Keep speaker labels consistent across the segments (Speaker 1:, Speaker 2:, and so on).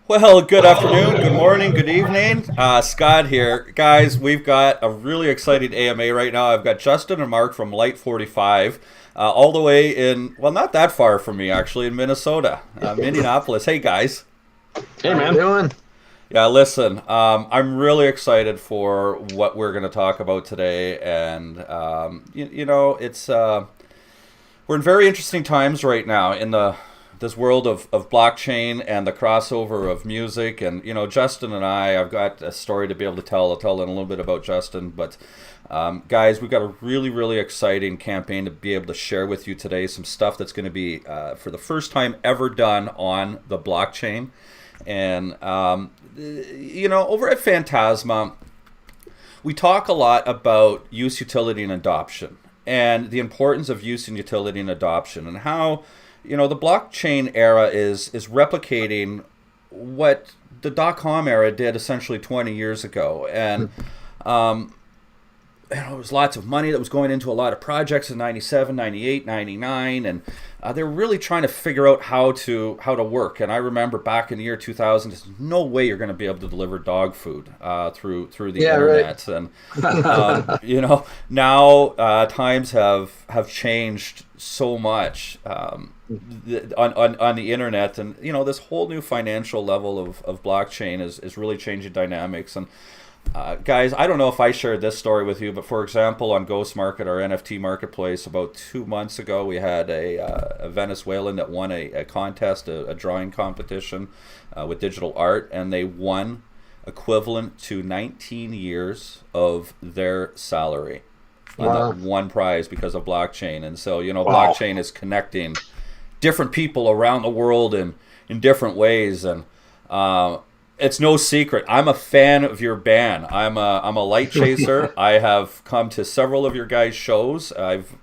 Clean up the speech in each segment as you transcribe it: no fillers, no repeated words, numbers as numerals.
Speaker 1: Well, good afternoon, good morning, good evening. Scott here. Guys, we've got a really exciting AMA right now. I've got Justin and Mark from Light45, all the way in, well, not that far from me, actually, in Minnesota, Minneapolis. Hey, guys.
Speaker 2: Hey,
Speaker 3: How
Speaker 2: man.
Speaker 3: you doing?
Speaker 1: Yeah, listen, I'm really excited for what we're going to talk about today. And, we're in very interesting times right now in this world of blockchain and the crossover of music. And Justin and I've got a story to be able to tell. I'll tell in a little bit about Justin, but guys, we've got a really exciting campaign to be able to share with you today. Some stuff that's going to be for the first time ever done on the blockchain. And over at Phantasma, we talk a lot about use, utility, and adoption, and the importance of use and utility and adoption, and how the blockchain era is replicating what the dot-com era did essentially 20 years ago. And there was lots of money that was going into a lot of projects in 97, 98, 99, and they were really trying to figure out how to work. And I remember back in the year 2000, there's no way you're going to be able to deliver dog food through the internet.
Speaker 3: Right.
Speaker 1: And now times have changed so much on the internet, and this whole new financial level of blockchain is really changing dynamics. And guys, I don't know if I shared this story with you, but for example, on Ghost Market, our NFT marketplace, about 2 months ago, we had a Venezuelan that won a contest, a drawing competition with digital art, and they won equivalent to 19 years of their salary on
Speaker 3: Wow.
Speaker 1: that one prize because of blockchain. And so,
Speaker 2: Wow.
Speaker 1: blockchain is connecting different people around the world in different ways. And it's no secret, I'm a fan of your band. I'm a light chaser. I have come to several of your guys' shows. I've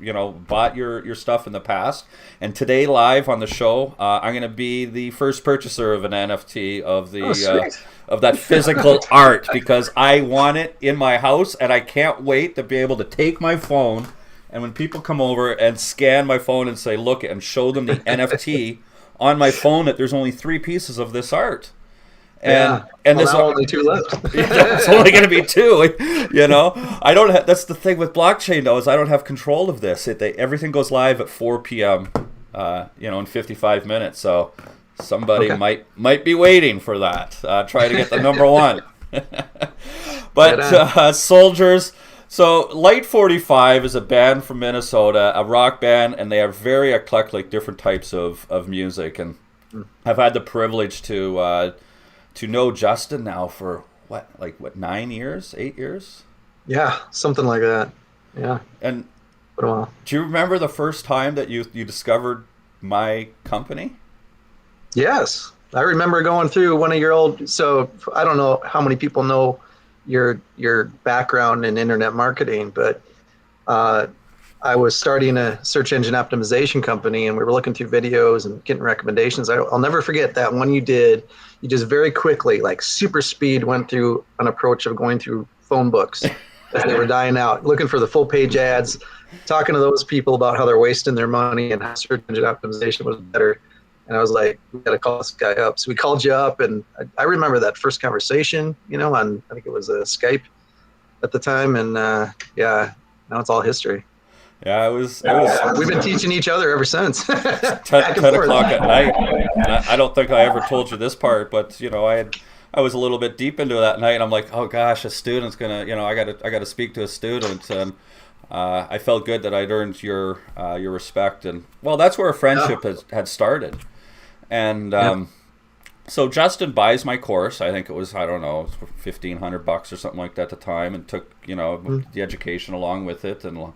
Speaker 1: bought your stuff in the past, and today live on the show, I'm going to be the first purchaser of an NFT of the
Speaker 3: sweet.
Speaker 1: of that physical art, because I want it in my house, and I can't wait to be able to take my phone, and when people come over and scan my phone and say look, and show them the NFT on my phone, that there's only 3 pieces of this art. And
Speaker 3: Well,
Speaker 1: this
Speaker 3: now only 2 left.
Speaker 1: it's only going to be 2. I don't have, that's the thing with blockchain though, is I don't have control of this. Everything goes live at 4 p.m. In 55 minutes. So somebody might be waiting for that. Try to get the number 1. But soldiers. So Light45 is a band from Minnesota, a rock band, and they are very eclectic, different types of music. And I've had the privilege to know Justin now for what 9 years, 8 years?
Speaker 3: Yeah, something like that. Yeah,
Speaker 1: And
Speaker 3: been a while.
Speaker 1: do you remember the first time that you discovered my company?
Speaker 3: Yes, I remember going through one of your old. So I don't know how many people know your background in internet marketing, but I was starting a search engine optimization company, and we were looking through videos and getting recommendations. I'll never forget that one you did. You just very quickly, like super speed, went through an approach of going through phone books as they were dying out, looking for the full page ads, talking to those people about how they're wasting their money and how search engine optimization was better. And I was like, we got to call this guy up. So we called you up, and I remember that first conversation, on, I think it was Skype at the time. And now it's all history.
Speaker 1: Yeah, it was
Speaker 3: We've been teaching each other ever since.
Speaker 1: 10,
Speaker 3: Back and
Speaker 1: 10
Speaker 3: forth.
Speaker 1: o'clock at night. And I don't think I ever told you this part, but I was a little bit deep into that night, and I'm like, oh gosh, a student's gonna, I gotta speak to a student. And I felt good that I'd earned your respect. And well, that's where a friendship had started. And so Justin buys my course. I think it was, I don't know, $1,500 or something like that at the time, and took the education along with it. And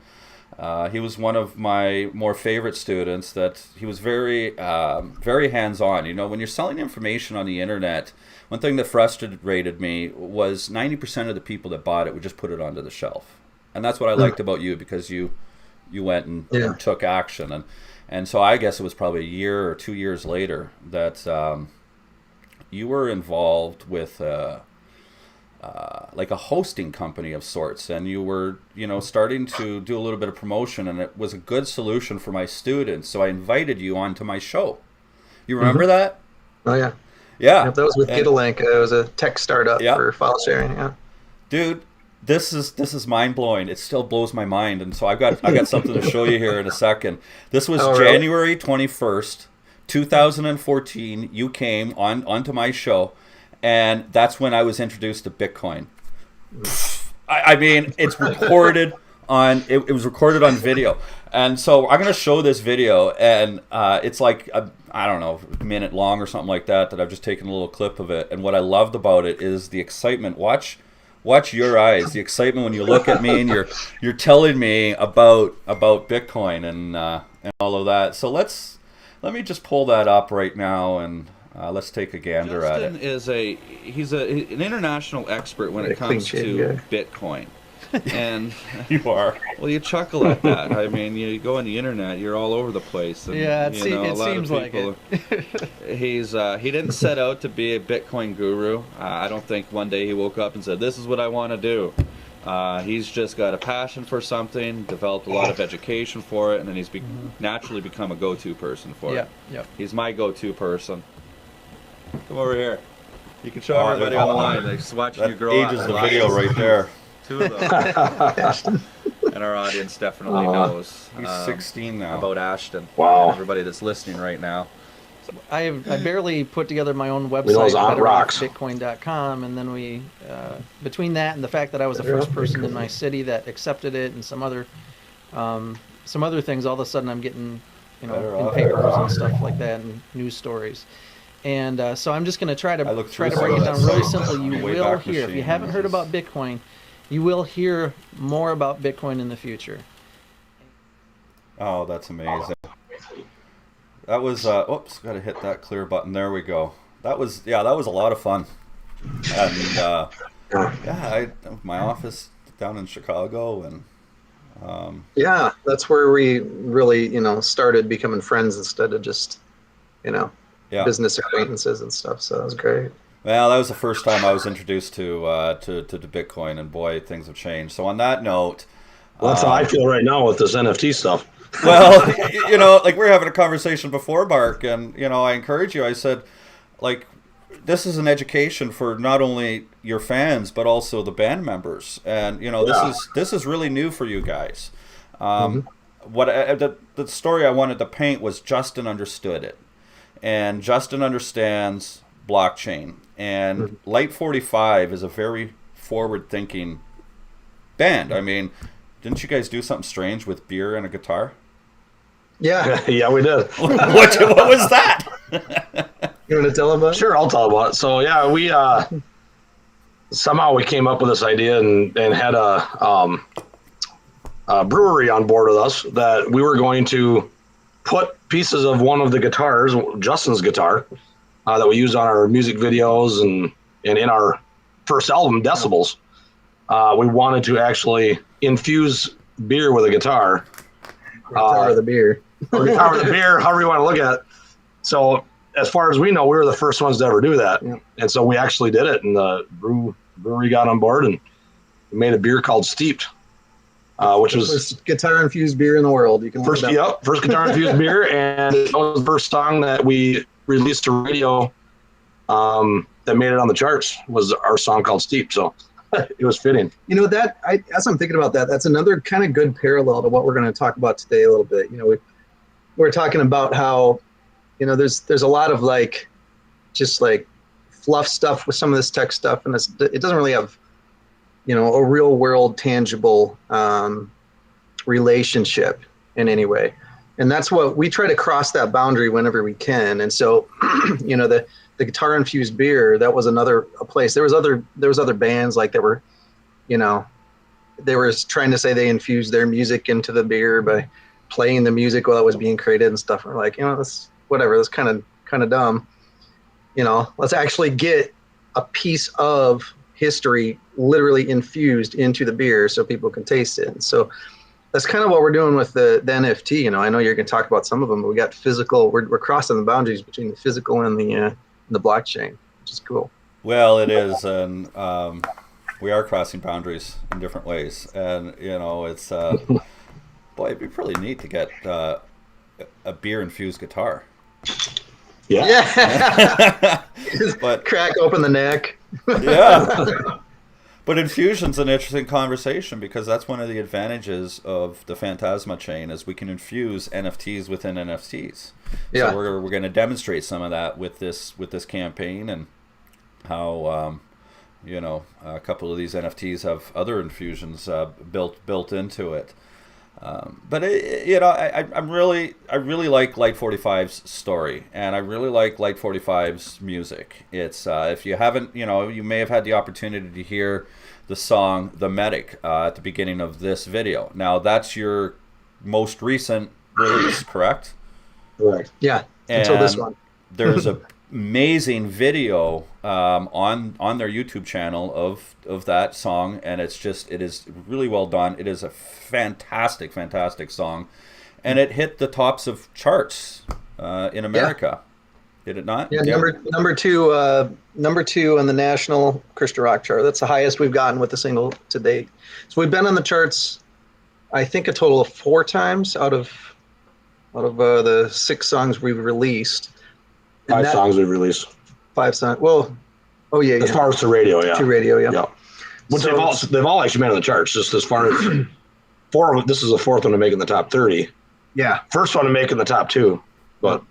Speaker 1: he was one of my more favorite students. That he was very hands-on. When you're selling information on the internet, one thing that frustrated me was 90% of the people that bought it would just put it onto the shelf. And that's what I liked about you, because you went and took action. And so I guess it was probably a year or 2 years later that you were involved with like a hosting company of sorts, and you were starting to do a little bit of promotion, and it was a good solution for my students. So I invited you onto my show. You remember that?
Speaker 3: Oh yeah.
Speaker 1: Yeah,
Speaker 3: That was with
Speaker 1: and
Speaker 3: Gitalink. It was a tech startup
Speaker 1: yeah,
Speaker 3: for file sharing. Yeah.
Speaker 1: dude, this is mind blowing. It still blows my mind, and so I got something to show you here in a second. This was
Speaker 3: Oh, really?
Speaker 1: January 21st, 2014. You came onto my show, and that's when I was introduced to Bitcoin. I mean, it's recorded on. It was recorded on video, and so I'm gonna show this video, and it's like I don't know, a minute long or something like that. That I've just taken a little clip of it, and what I loved about it is the excitement. Watch your eyes, the excitement when you look at me and you're telling me about Bitcoin and all of that. So let me just pull that up right now and let's take a gander at it.
Speaker 2: Justin is an international expert when it comes to Bitcoin. And
Speaker 1: You are.
Speaker 2: well, you chuckle at that. I mean, you go on the internet, you're all over the place. And,
Speaker 4: Yeah, it
Speaker 2: a lot
Speaker 4: seems
Speaker 2: of
Speaker 4: like
Speaker 2: people,
Speaker 4: it.
Speaker 2: he didn't set out to be a Bitcoin guru. I don't think one day he woke up and said, "This is what I want to do." He's just got a passion for something, developed a lot of education for it, and then he's naturally become a go-to person for it.
Speaker 4: Yep.
Speaker 2: He's my go-to person. Come over here. You can show everybody online. They're just watching you
Speaker 1: That
Speaker 2: grow up.
Speaker 1: ages the video right there.
Speaker 2: Two of them. And our audience definitely knows
Speaker 1: He's 16 now.
Speaker 2: about Ashton.
Speaker 5: Wow.
Speaker 2: Everybody that's listening right now.
Speaker 4: I barely put together my own
Speaker 5: We know
Speaker 4: website,
Speaker 5: it's on rocks.
Speaker 4: betteroffbitcoin.com, and then we, between that and the fact that I was the first person in my city that accepted it, and some other things, all of a sudden I'm getting,
Speaker 1: Better
Speaker 4: in
Speaker 1: off.
Speaker 4: papers and stuff like that, and news stories. And so I'm just going to try to
Speaker 1: through
Speaker 4: break
Speaker 1: some
Speaker 4: it
Speaker 1: of
Speaker 4: down
Speaker 1: that
Speaker 4: really
Speaker 1: site
Speaker 4: simple.
Speaker 1: on the
Speaker 4: You
Speaker 1: way
Speaker 4: will
Speaker 1: back
Speaker 4: hear, if you
Speaker 1: machine.
Speaker 4: haven't heard about Bitcoin, you will hear more about Bitcoin in the future.
Speaker 1: Oh, that's amazing. That was oops, got to hit that clear button. There we go. That was a lot of fun. And my office down in Chicago, and
Speaker 3: Yeah, that's where we really, started becoming friends instead of just,
Speaker 1: yeah.
Speaker 3: business acquaintances and stuff. So that was great.
Speaker 1: Well, that was the first time I was introduced to Bitcoin, and boy, things have changed. So on that note,
Speaker 5: Well, that's how I feel right now with this NFT stuff.
Speaker 1: well, like we were having a conversation before, Mark, and I encourage you. I said, like, this is an education for not only your fans but also the band members, and this is really new for you guys. What the story I wanted to paint was Justin understood it, and Justin understands blockchain, and Light45 is a very forward-thinking band. I mean, didn't you guys do something strange with beer and a guitar?
Speaker 3: Yeah.
Speaker 5: Yeah, we did.
Speaker 1: What was that?
Speaker 3: You want to tell them about it?
Speaker 5: Sure, I'll tell about it. So yeah, we somehow we came up with this idea and had a brewery on board with us that we were going to put pieces of one of the guitars, Justin's guitar, that we used on our music videos and in our first album, Decibels. We wanted to actually infuse beer with a guitar.
Speaker 3: Or the beer.
Speaker 5: Or guitar with a beer, however you want to look at it. So as far as we know, we were the first ones to ever do that.
Speaker 3: Yeah.
Speaker 5: And so we actually did it, and the brewery got on board, and we made a beer called Steeped, which was
Speaker 3: First guitar-infused beer in the world. You can look
Speaker 5: first
Speaker 3: it up.
Speaker 5: first guitar-infused bear, and it was the first song that we released to radio that made it on the charts, was our song called Steeped. So it was fitting.
Speaker 3: As I'm thinking about that, that's another kind of good parallel to what we're going to talk about today a little bit. We're talking about how, there's a lot of just fluff stuff with some of this tech stuff, and it doesn't really have, a real world tangible relationship in any way. And that's what we try to cross that boundary whenever we can. And so, the guitar infused beer, that was a place. There was other bands that were, they were trying to say they infused their music into the beer by playing the music while it was being created and stuff. And we're like, that's whatever. That's kind of dumb. Let's actually get a piece of history literally infused into the beer so people can taste it. And so that's kind of what we're doing with the NFT. I know you're going to talk about some of them, but we got physical. We're crossing the boundaries between the physical and the blockchain, which is cool.
Speaker 1: Well, it is, and we are crossing boundaries in different ways, and it's boy, it'd be really neat to get a beer infused guitar.
Speaker 5: Yeah.
Speaker 3: Yeah.
Speaker 1: But
Speaker 3: Crack open the neck.
Speaker 1: yeah. But infusion's an interesting conversation because that's one of the advantages of the Phantasma chain is we can infuse NFTs within NFTs.
Speaker 3: Yeah.
Speaker 1: So we're going to demonstrate some of that with this campaign and how a couple of these NFTs have other infusions built into it. But I really like Light45's story, and I really like Light45's music. It's if you haven't, you may have had the opportunity to hear the song "The Medic" at the beginning of this video. Now that's your most recent release, correct?
Speaker 5: Correct.
Speaker 3: Yeah.
Speaker 1: And
Speaker 3: Until this one.
Speaker 1: there's a amazing video on their YouTube channel of that song, and it is really well done. It is a fantastic song, and it hit the tops of charts in America. Did it not?
Speaker 3: Yeah, number two on the national Christian rock chart. That's the highest we've gotten with the single to date. So we've been on the charts, I think, a total of 4 times out of the 6 songs we've released.
Speaker 5: 5 songs we've released.
Speaker 3: 5 songs. Well, oh yeah,
Speaker 5: as far as to radio, yeah.
Speaker 3: To radio, yeah.
Speaker 5: Yeah. Which they've all actually been on the charts. Just as far as 4, this is the 4th one to make in the top 30.
Speaker 3: Yeah.
Speaker 5: First one to make in the top 2, but.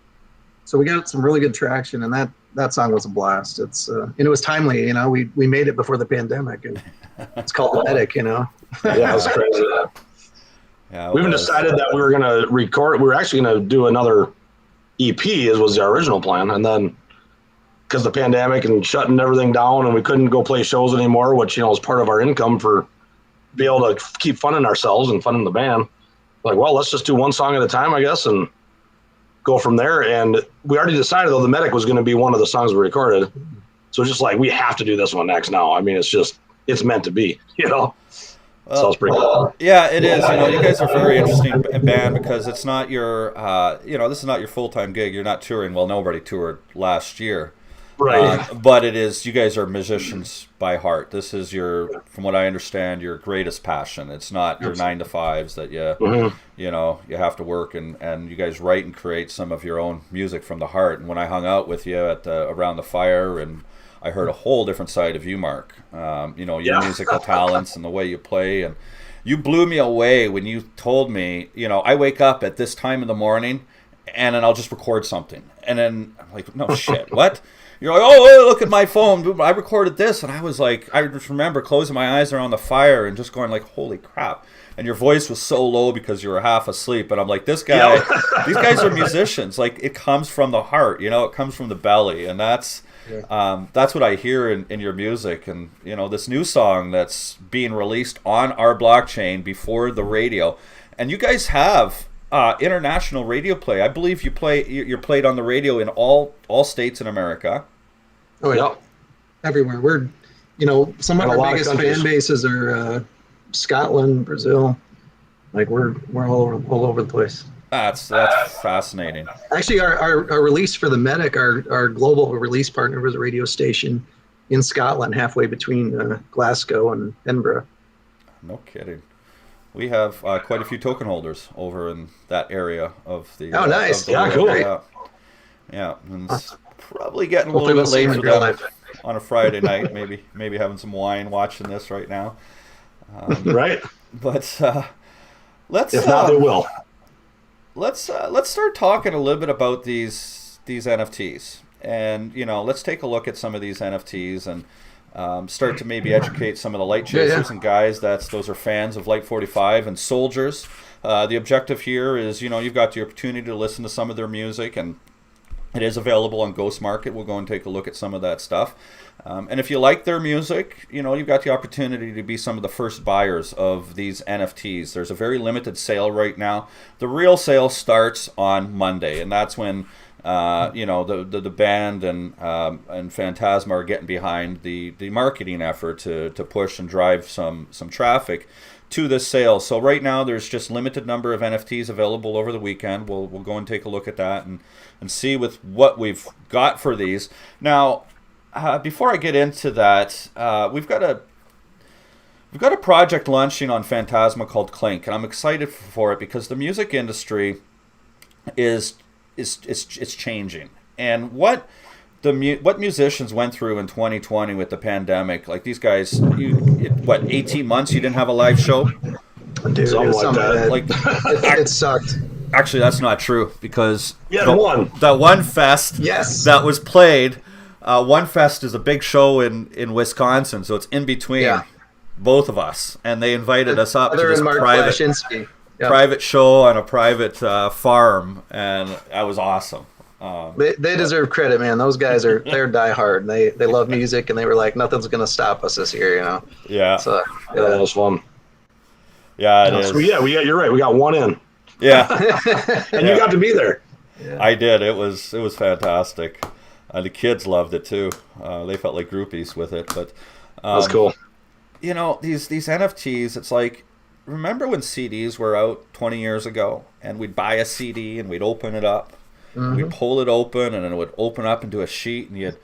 Speaker 3: So we got some really good traction, and that song was a blast. It's and it was timely. We made it before the pandemic, and it's called The Medic.
Speaker 5: Yeah, it was crazy.
Speaker 1: Yeah,
Speaker 5: we even decided that we were going to record. We were actually going to do another EP, as was the original plan, and then because the pandemic and shutting everything down, and we couldn't go play shows anymore, which is part of our income for be able to keep funding ourselves and funding the band. Like, well, let's just do one song at a time, I guess, and go from there. And we already decided, though, The Medic was going to be one of the songs we recorded. So it's just like, we have to do this one next now. I mean, it's meant to be,
Speaker 1: Well,
Speaker 5: so it's pretty cool.
Speaker 1: Yeah, it is. You guys are a very interesting band because it's not your, this is not your full-time gig. You're not touring. Well, nobody toured last year.
Speaker 5: Right.
Speaker 1: But it is, you guys are musicians by heart. This is from what I understand, your greatest passion. It's not your 9-to-5s that you have to work and you guys write and create some of your own music from the heart. And when I hung out with you around the fire, and I heard a whole different side of you, Mark. Your musical talents and the way you play, and you blew me away when you told me, I wake up at this time in the morning and then I'll just record something. And then I'm like, no shit, what? You're like, oh, look at my phone. I recorded this. And I was like, I just remember closing my eyes around the fire and just going like, holy crap. And your voice was so low because you were half asleep. And I'm like, these guys are musicians. Like, it comes from the heart, it comes from the belly. And that's what I hear in your music. And, this new song that's being released on our blockchain before the radio. And you guys have international radio play. I believe you're played on the radio in all states in America.
Speaker 3: Oh yeah, everywhere. We're, some of our biggest fan bases are Scotland, Brazil. Like we're all over the place.
Speaker 1: That's fascinating.
Speaker 3: Actually, our release for The Medic, our global release partner, was a radio station in Scotland, halfway between Glasgow and Edinburgh.
Speaker 1: No kidding. We have quite a few token holders over in that area of the.
Speaker 3: Oh, nice!
Speaker 5: Yeah, cool.
Speaker 1: Yeah, and it's probably getting a little bit late for them on a Friday night. Maybe having some wine, watching this right now.
Speaker 5: Right.
Speaker 1: But let's.
Speaker 5: If not, they will.
Speaker 1: Let's start talking a little bit about these NFTs, and let's take a look at some of these NFTs and. Start to maybe educate some of the light chasers and guys. Those are fans of Light45 and soldiers. The objective here is, you've got the opportunity to listen to some of their music, and it is available on Ghost Market. We'll go and take a look at some of that stuff. And if you like their music, you've got the opportunity to be some of the first buyers of these NFTs. There's a very limited sale right now. The real sale starts on Monday, and that's when the band and Phantasma are getting behind the marketing effort to push and drive some traffic to this sale. So right now there's just limited number of NFTs available over the weekend. We'll go and take a look at that and see with what we've got for these. Now, before I get into that, we've got a project launching on Phantasma called Clink, and I'm excited for it because the music industry is changing, and what what musicians went through in 2020 with the pandemic. Like these guys, 18 months you didn't have a live show?
Speaker 3: Dude,
Speaker 5: Something like that.
Speaker 1: Like
Speaker 3: it sucked.
Speaker 1: actually, that's not true, because
Speaker 5: one.
Speaker 1: the One Fest
Speaker 3: Yes.
Speaker 1: that was played, One Fest is a big show in Wisconsin, so it's in between both of us, and they invited us up to this private show on a private farm, and that was awesome.
Speaker 3: They deserve credit, man. Those guys they're diehard. They love music, and they were like, nothing's gonna stop us this year, you know.
Speaker 1: Yeah.
Speaker 3: So
Speaker 5: that was fun.
Speaker 1: Yeah, it is.
Speaker 5: So you're right. We got one in.
Speaker 1: Yeah.
Speaker 5: And you got to be there.
Speaker 3: Yeah.
Speaker 1: I did. It was fantastic. The kids loved it too. They felt like groupies with it. But
Speaker 5: that's cool.
Speaker 1: You know, these NFTs. It's like, remember when CDs were out 20 years ago, and we'd buy a CD and we'd open it up, we'd pull it open, and then it would open up into a sheet, and you'd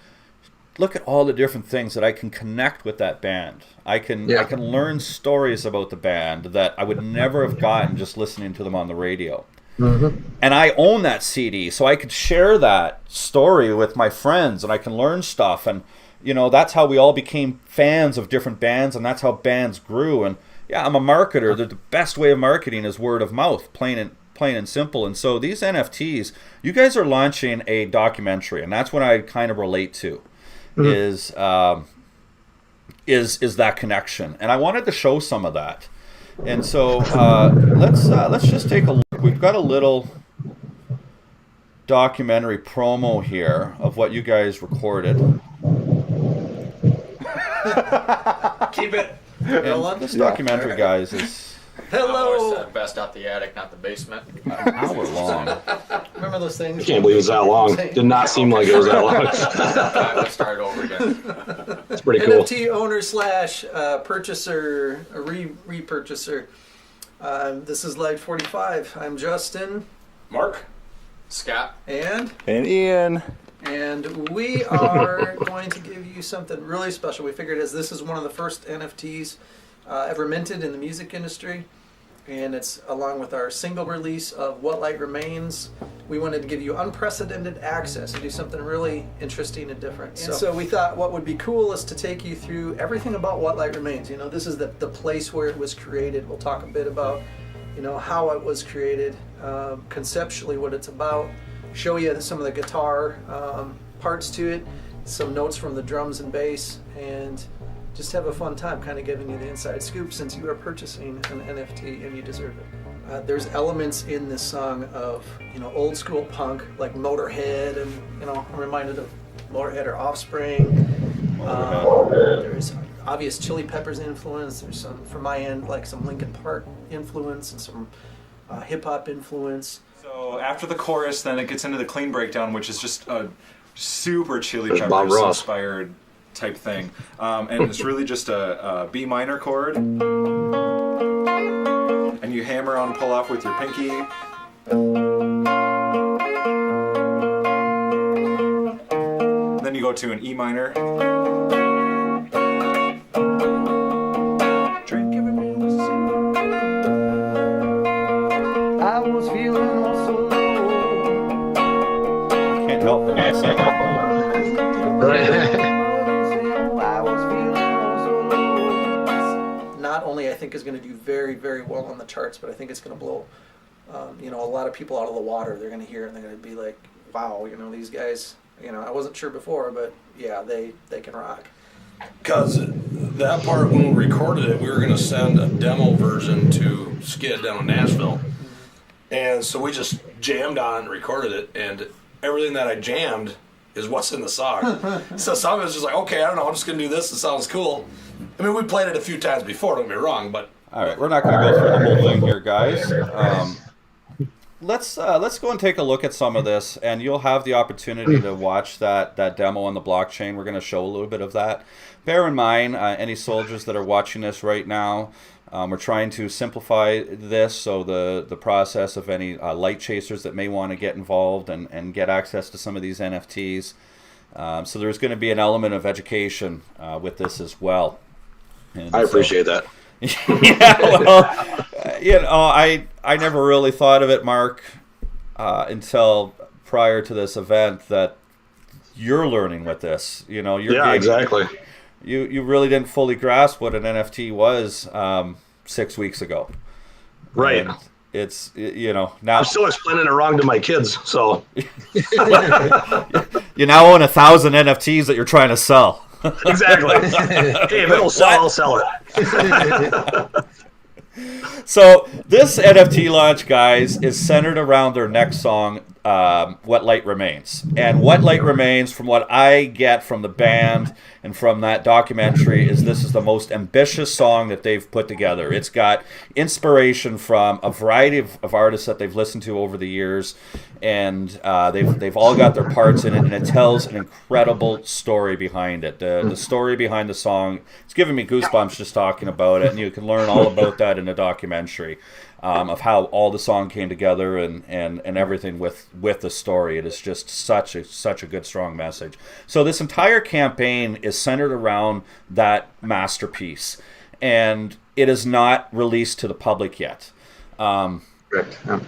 Speaker 1: look at all the different things that I can connect with that band. I can learn stories about the band that I would never have gotten just listening to them on the radio. And I own that CD, so I could share that story with my friends, and I can learn stuff. And you know, that's how we all became fans of different bands, and that's how bands grew. And yeah, I'm a marketer. The best way of marketing is word of mouth, plain and simple. And so these NFTs, you guys are launching a documentary, and that's what I kind of relate to. Is that connection, and I wanted to show some of that, and so let's just take a look. We've got a little documentary promo here of what you guys recorded.
Speaker 6: Keep it.
Speaker 1: And this documentary, guys, is
Speaker 6: Hello. Best out the attic, not the basement.
Speaker 1: an hour long.
Speaker 4: Remember those things?
Speaker 5: I can't believe it was that long. Did not seem like it was that long.
Speaker 6: Let's start over again.
Speaker 5: It's pretty cool.
Speaker 4: NFT owner / purchaser, repurchaser. This is Light45. I'm Justin.
Speaker 6: Mark. Scott.
Speaker 4: And
Speaker 7: Ian.
Speaker 4: And we are going to give you something really special. We figured as this is one of the first NFTs ever minted in the music industry, and it's along with our single release of What Light Remains, we wanted to give you unprecedented access and do something really interesting and different. So we thought what would be cool is to take you through everything about What Light Remains. You know, this is the place where it was created. We'll talk a bit about, you know, how it was created, conceptually what it's about, show you some of the guitar parts to it, some notes from the drums and bass, and just have a fun time kind of giving you the inside scoop since you are purchasing an NFT and you deserve it. There's elements in this song of, you know, old school punk like Motorhead, and, you know, I'm reminded of Motorhead or Offspring. There's obvious Chili Peppers influence. There's some, from my end, like some Linkin Park influence and some hip hop influence.
Speaker 7: So after the chorus, then it gets into the clean breakdown, which is just a super Chili
Speaker 5: There's Bob
Speaker 7: Peppers
Speaker 5: Ross.
Speaker 7: inspired type thing, and it's really just a B minor chord, and you hammer on and pull off with your pinky. Then you go to an E minor. Drink every
Speaker 4: I was feeling so low.
Speaker 1: Can't help but not sing.
Speaker 4: Not only I think is going to do very, very well on the charts, but I think it's going to blow, you know, a lot of people out of the water. They're going to hear it and they're going to be like, wow, you know, these guys, you know, I wasn't sure before, but yeah, they can rock.
Speaker 8: Because that part, when we recorded it, we were going to send a demo version to Skid down in Nashville. And so we just jammed on it and recorded it, and everything that I jammed is what's in the song. So some of it's just like, okay, I don't know, I'm just going to do this, it sounds cool. I mean, we played it a few times before, don't get me wrong, but...
Speaker 1: All right, we're not going to go through the whole thing here, guys. Let's go and take a look at some of this, and you'll have the opportunity to watch that demo on the blockchain. We're going to show a little bit of that. Bear in mind, any soldiers that are watching this right now, we're trying to simplify this, so the process of any light chasers that may want to get involved and get access to some of these NFTs. So there's going to be an element of education with this as well. And
Speaker 5: I appreciate that.
Speaker 1: Yeah, well, you know, I never really thought of it, Mark, until prior to this event, that you're learning with this. You know, you're
Speaker 5: Yeah, exactly.
Speaker 1: You really didn't fully grasp what an NFT was 6 weeks ago.
Speaker 5: Right.
Speaker 1: And it's, you know, now
Speaker 5: I'm still explaining it wrong to my kids, so.
Speaker 1: you now own 1,000 NFTs that you're trying to sell.
Speaker 5: Exactly. Hey, if it'll sell, I'll sell it.
Speaker 1: So this NFT launch, guys, is centered around their next song, What Light Remains. And What Light Remains, from what I get from the band and from that documentary, is this is the most ambitious song that they've put together. It's got inspiration from a variety of artists that they've listened to over the years, and they've all got their parts in it, and it tells an incredible story behind it. The story behind the song, it's giving me goosebumps just talking about it, and you can learn all about that in the documentary. Of how all the song came together and everything with the story. It is just such a good, strong message. So this entire campaign is centered around that masterpiece, and it is not released to the public yet.
Speaker 3: Correct. Yeah.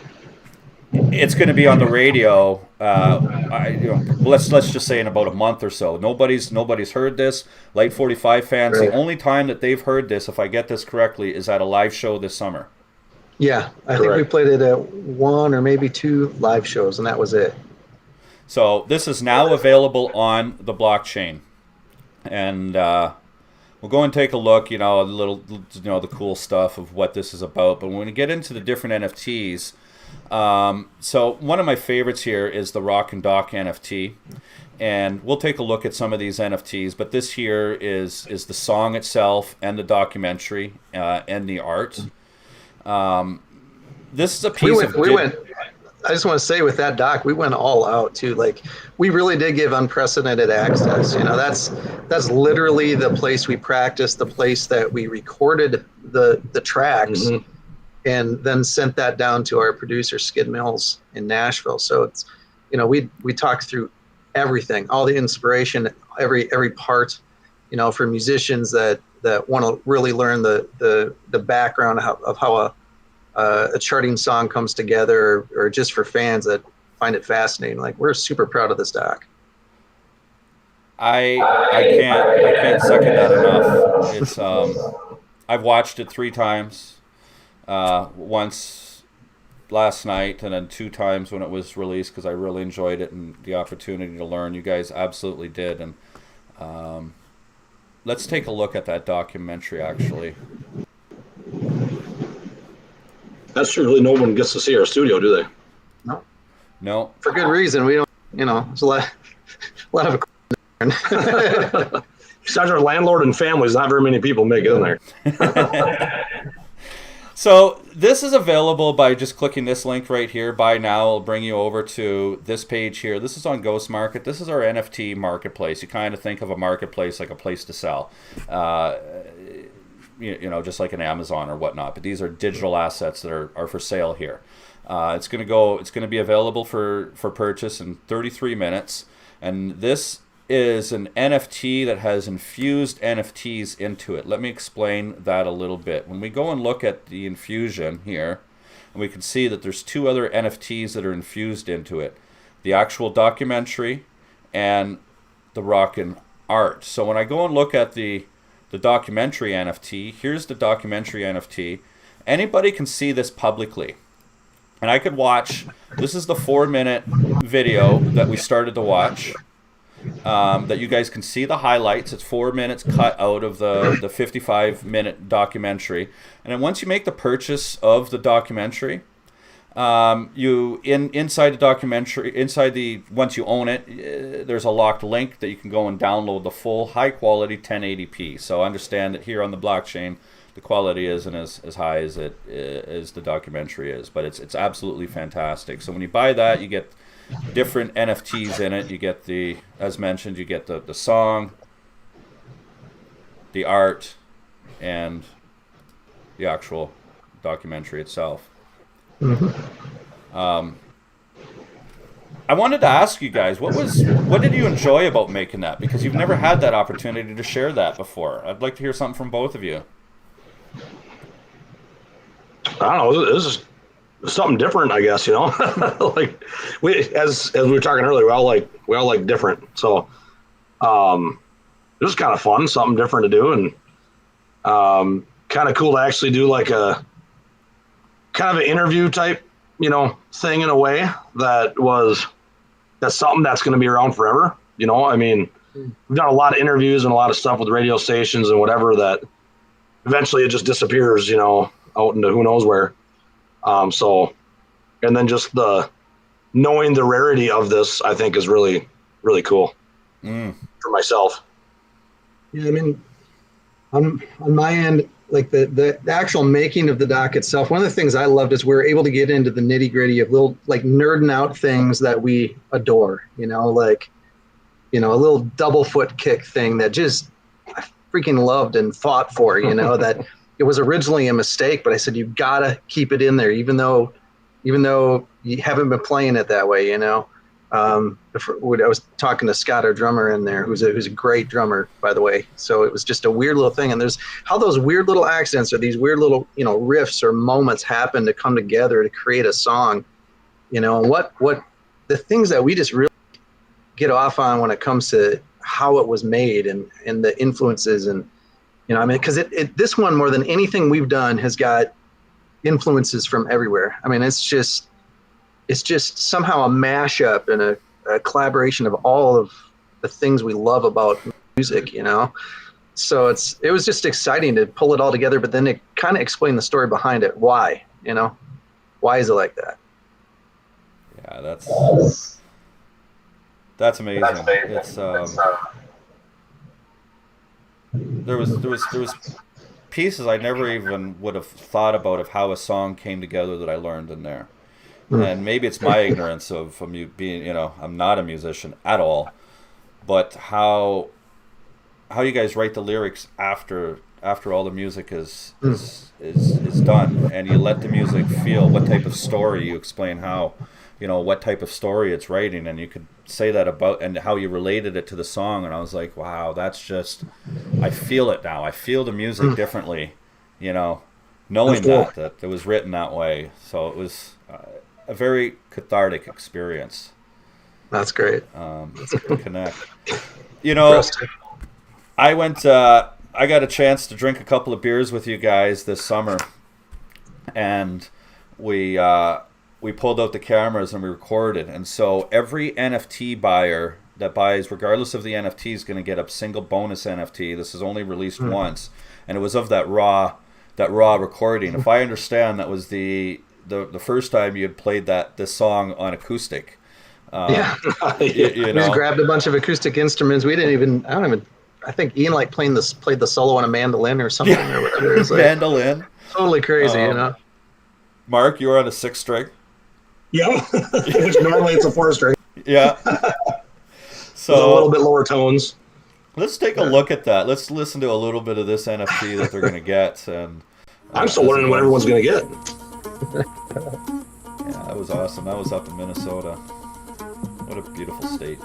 Speaker 1: It's going to be on the radio. Let's just say in about a month or so. Nobody's heard this. Light45 fans.
Speaker 3: Right.
Speaker 1: The only time that they've heard this, if I get this correctly, is at a live show this summer.
Speaker 3: Yeah, I think we played it at 1 or maybe 2 live shows, and that was it.
Speaker 1: So this is now available on the blockchain, and we'll go and take a look. You know, the cool stuff of what this is about. But when we get into the different NFTs, so one of my favorites here is the Rock and Doc NFT, and we'll take a look at some of these NFTs. But this here is the song itself and the documentary and the art. This is a piece I just want to say with that doc, we went all out too. Like, we really did give unprecedented access. You know, that's literally the place we practiced, the place that we recorded the tracks, and then sent that down to our producer Skid Mills in Nashville. So it's, you know, we talked through everything, all the inspiration, every part, you know, for musicians that want to really learn the background of how a charting song comes together, or just for fans that find it fascinating. Like, we're super proud of this doc. I can't second that enough. It's I've watched it 3 times. Once last night, and then 2 times when it was released, because I really enjoyed it and the opportunity to learn. You guys absolutely did, and let's take a look at that documentary, actually.
Speaker 5: That's true. No one gets to see our studio, do they?
Speaker 1: No.
Speaker 3: For good reason. We don't, you know, there's a lot of
Speaker 5: Besides our landlord and families, not very many people make it in there.
Speaker 1: So this is available by just clicking this link right here. Buy now. It'll bring you over to this page here. This is on Ghost Market. This is our NFT marketplace. You kind of think of a marketplace like a place to sell. You know, just like an Amazon or whatnot. But these are digital assets that are for sale here. It's going to be available for purchase in 33 minutes. And this is an NFT that has infused NFTs into it. Let me explain that a little bit. When we go and look at the infusion here, and we can see that there's 2 other NFTs that are infused into it. The actual documentary and the rockin' art. So when I go and look at the documentary NFT, here's the documentary NFT. Anybody can see this publicly. And I could watch, this is the 4-minute video that we started to watch. That you guys can see the highlights. It's 4 minutes cut out of the 55-minute documentary. And then once you make the purchase of the documentary, inside the documentary, once you own it, there's a locked link that you can go and download the full high-quality 1080p. So understand that here on the blockchain, the quality isn't as high as the documentary is, but it's absolutely fantastic. So when you buy that, you get different NFTs in it. You get as mentioned, you get the song, the art, and the actual documentary itself. I wanted to ask you guys, what did you enjoy about making that? Because you've never had that opportunity to share that before. I'd like to hear something from both of you.
Speaker 5: I don't know. something different, I guess, like as we were talking earlier, we all like different. So it was kind of fun, something different to do, and kind of cool to actually do like a kind of an interview type, thing in a way that's something that's going to be around forever. I mean, we've done a lot of interviews and a lot of stuff with radio stations and whatever that eventually it just disappears, out into who knows where. So, and then just knowing the rarity of this, I think is really, really cool for myself.
Speaker 3: Yeah, I mean, on my end, like the actual making of the dock itself, one of the things I loved is we were able to get into the nitty gritty of little like nerding out things that we adore, like, a little double foot kick thing that just I freaking loved and fought for, that it was originally a mistake, but I said, you've got to keep it in there, even though you haven't been playing it that way, I was talking to Scott, our drummer in there, who's a great drummer, by the way. So it was just a weird little thing. And there's how those weird little accents or these weird little, riffs or moments happen to come together to create a song, and what the things that we just really get off on when it comes to how it was made and the influences and, because this one more than anything we've done has got influences from everywhere. I mean, it's just somehow a mashup and a collaboration of all of the things we love about music, So it was just exciting to pull it all together, but then it kind of explained the story behind it. Why, why is it like that?
Speaker 1: Yeah, that's amazing. It's there was pieces I never even would have thought about of how a song came together that I learned in there. And maybe it's my ignorance of being, I'm not a musician at all, but how you guys write the lyrics after all the music is done, and you let the music feel what type of story you explain how, what type of story it's writing, and you could say that about and how you related it to the song, and I was like, wow, that's just, I feel it now. I feel the music differently, knowing that it was written that way. So it was a very cathartic experience.
Speaker 3: That's great.
Speaker 1: Connect. I went. I got a chance to drink a couple of beers with you guys this summer, and we pulled out the cameras and we recorded. And so every NFT buyer that buys, regardless of the NFT, is going to get a single bonus NFT. This is only released once, and it was of that raw recording. If I understand, that was the first time you had played this song on acoustic.
Speaker 3: Yeah. We just grabbed a bunch of acoustic instruments. I think Ian played the solo on a mandolin or something or whatever. It was
Speaker 1: mandolin.
Speaker 3: Totally crazy,
Speaker 1: Mark, you were on a 6-string.
Speaker 5: Yeah, which normally it's a 4-string.
Speaker 1: Yeah. So
Speaker 5: with a little bit lower tones.
Speaker 1: Let's take a look at that. Let's listen to a little bit of this NFT that they're going to get. And
Speaker 5: I'm still learning what everyone's going to get.
Speaker 1: Yeah, that was awesome. That was up in Minnesota. What a beautiful state.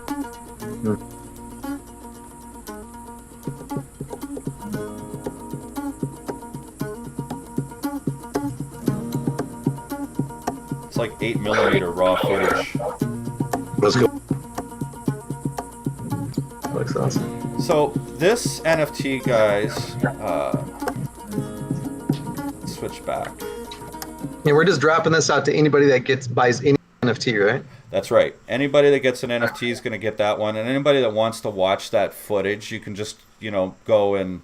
Speaker 1: It's like 8mm raw footage.
Speaker 5: Let's go.
Speaker 3: Looks awesome.
Speaker 1: So this NFT, guys, switch back.
Speaker 3: Yeah, we're just dropping this out to anybody that buys any NFT, right?
Speaker 1: That's right. Anybody that gets an NFT is going to get that one, and anybody that wants to watch that footage, you can just go and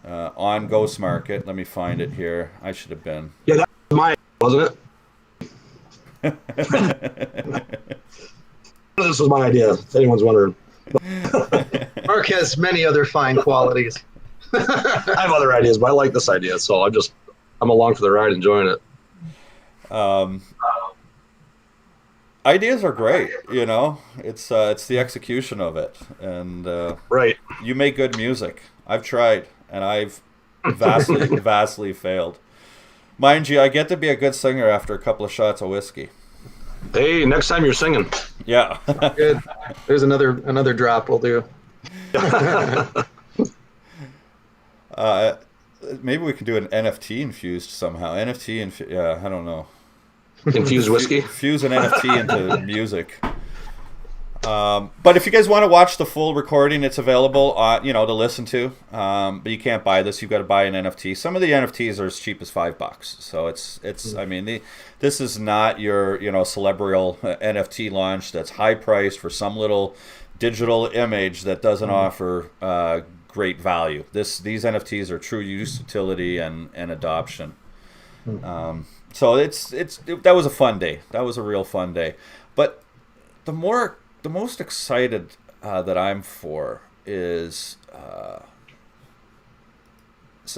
Speaker 1: on Ghost Market. Let me find it here. I should have been.
Speaker 5: Yeah, that was mine, wasn't it? This was my idea, if anyone's wondering.
Speaker 3: Mark has many other fine qualities.
Speaker 5: I have other ideas, but I like this idea, so I'm along for the ride, enjoying it.
Speaker 1: Ideas are great, It's the execution of it, and
Speaker 5: right.
Speaker 1: You make good music. I've tried, and I've vastly failed. Mind you, I get to be a good singer after a couple of shots of whiskey.
Speaker 5: Hey, next time you're singing.
Speaker 1: Yeah.
Speaker 3: Good. There's another drop we'll do.
Speaker 1: Maybe we can do an NFT infused somehow. Yeah, I don't know.
Speaker 5: Infused whiskey.
Speaker 1: Fuse an NFT into music. But if you guys want to watch the full recording, it's available, to listen to. But you can't buy this; you've got to buy an NFT. Some of the NFTs are as cheap as $5. So it's. I mean, this is not your celebrial NFT launch that's high priced for some little digital image that doesn't offer great value. These NFTs are true use, utility, and adoption. So that was a fun day. That was a real fun day. But the most excited that I'm for is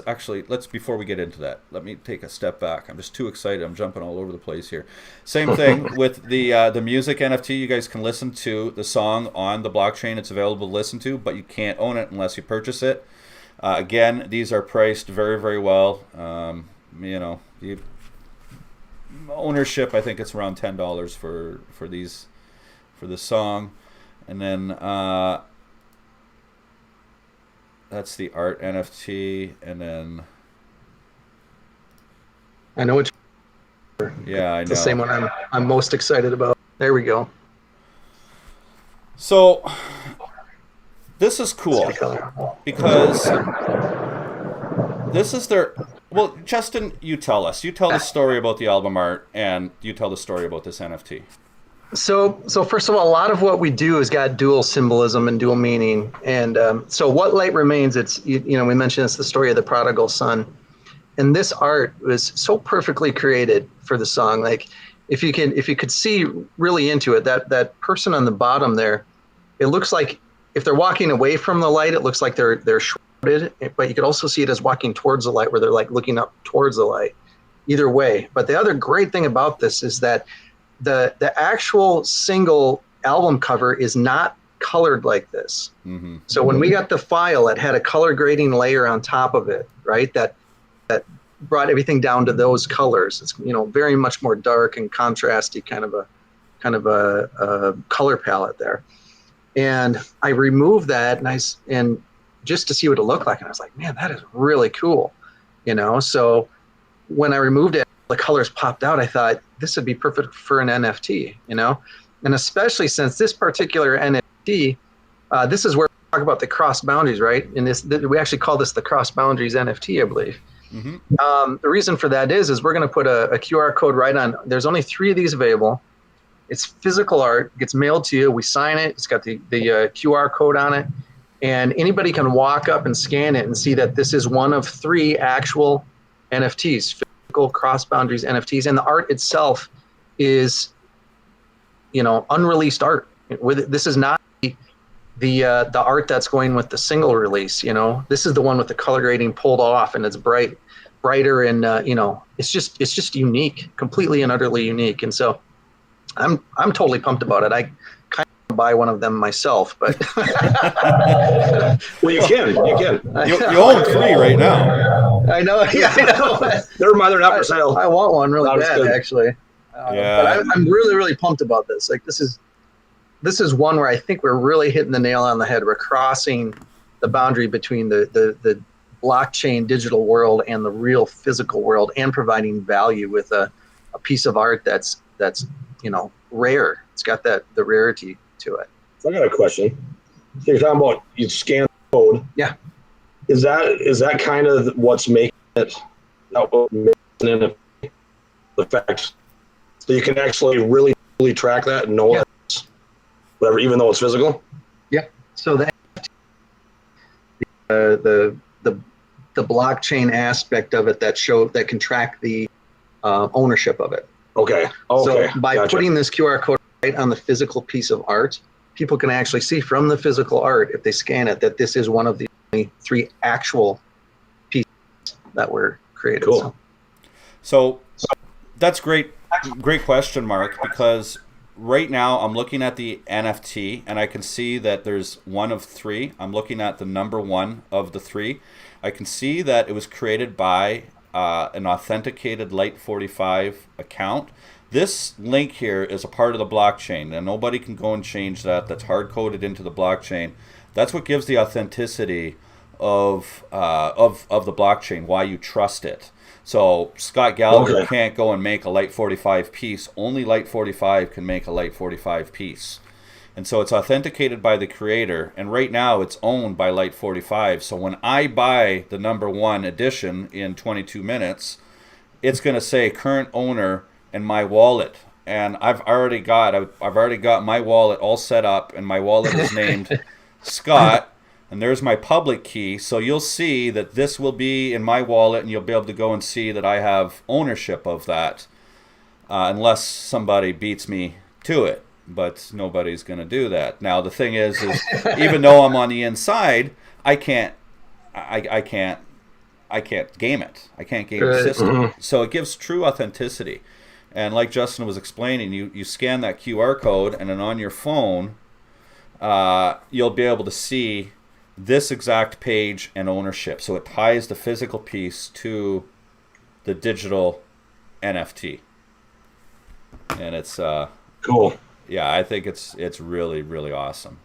Speaker 1: actually, before we get into that, let me take a step back. I'm just too excited. I'm jumping all over the place here. Same thing with the music NFT. You guys can listen to the song on the blockchain. It's available to listen to, but you can't own it unless you purchase it. Again, these are priced very, very well. Ownership, I think it's around $10 for the song, and then that's the art NFT, and then
Speaker 3: I know which.
Speaker 1: Yeah, I know.
Speaker 3: The same one I'm most excited about. There we go.
Speaker 1: So this is cool because this is their. Well, Justin, you tell us. You tell the story about the album art, and you tell the story about this NFT.
Speaker 3: So first of all, a lot of what we do has got dual symbolism and dual meaning. And so what Light Remains, it's, we mentioned it's the story of the prodigal son. And this art was so perfectly created for the song. Like if you could see really into it, that person on the bottom there, it looks like if they're walking away from the light, it looks like they're shrouded, but you could also see it as walking towards the light where they're like looking up towards the light. Either way. But the other great thing about this is that the actual single album cover is not colored like this. Mm-hmm. So when we got the file, it had a color grading layer on top of it, right? That brought everything down to those colors. It's very much more dark and contrasty, kind of a color palette there. And I removed that and just to see what it looked like, and I was like, man, that is really cool, So when I removed it, the colors popped out. I thought this would be perfect for an NFT, and especially since this particular NFT, this is where we talk about the cross boundaries, right? And we actually call this the cross boundaries NFT, I believe. Mm-hmm. The reason for that is we're going to put a QR code right on. There's only 3 of these available. It's physical art, gets mailed to you. We sign it. It's got the QR code on it, and anybody can walk up and scan it and see that this is one of 3 actual NFTs. Cross boundaries NFTs, and the art itself is unreleased art. This is not the art that's going with the single release. This is the one with the color grading pulled off, and it's brighter, and it's just unique, completely and utterly unique. And so I'm totally pumped about it. I kind of buy one of them myself, but
Speaker 5: well, you can.
Speaker 1: You own 3 right now.
Speaker 3: I know. Yeah, I know.
Speaker 5: They're not for sale.
Speaker 3: I want one really bad, actually.
Speaker 1: Yeah.
Speaker 3: But I'm really, really pumped about this. Like this is one where I think we're really hitting the nail on the head. We're crossing the boundary between the blockchain digital world and the real physical world, and providing value with a piece of art that's rare. It's got the rarity to it.
Speaker 5: So I got a question. So you're talking about you scan the code.
Speaker 3: Yeah.
Speaker 5: Is that kind of what's making it the fact so you can actually really track that and know that it's whatever, even though it's physical?
Speaker 3: Yeah. So the blockchain aspect of it that can track the ownership of it.
Speaker 5: Okay.
Speaker 3: So by putting this QR code right on the physical piece of art, people can actually see from the physical art, if they scan it, that this is one of the 3 actual pieces that were created.
Speaker 1: Cool. So that's great question, Mark, because right now I'm looking at the NFT and I can see that there's one of 3. I'm looking at the number 1 of the 3. I can see that it was created by an authenticated Light45 account. This link here is a part of the blockchain, and nobody can go and change that. That's hard-coded into the blockchain. That's what gives the authenticity of the blockchain, why you trust it. So Scott Gallagher
Speaker 5: Okay.
Speaker 1: can't go and make a Light 45 piece. Only Light 45 can make a Light 45 piece. And so it's authenticated by the creator, and right now it's owned by Light 45. So when I buy the #1 edition in 22 minutes, it's going to say current owner and my wallet. And I've already got my wallet all set up, and my wallet is named Scott, and there's my public key. So you'll see that this will be in my wallet, and you'll be able to go and see that I have ownership of that, unless somebody beats me to it. But nobody's going to do that. Now the thing is even though I'm on the inside, I can't game it. I can't game the system. So it gives true authenticity. And like Justin was explaining, you scan that QR code, and then on your phone, you'll be able to see this exact page and ownership. So it ties the physical piece to the digital NFT. And it's
Speaker 5: Cool.
Speaker 1: yeah, I think it's really, really awesome.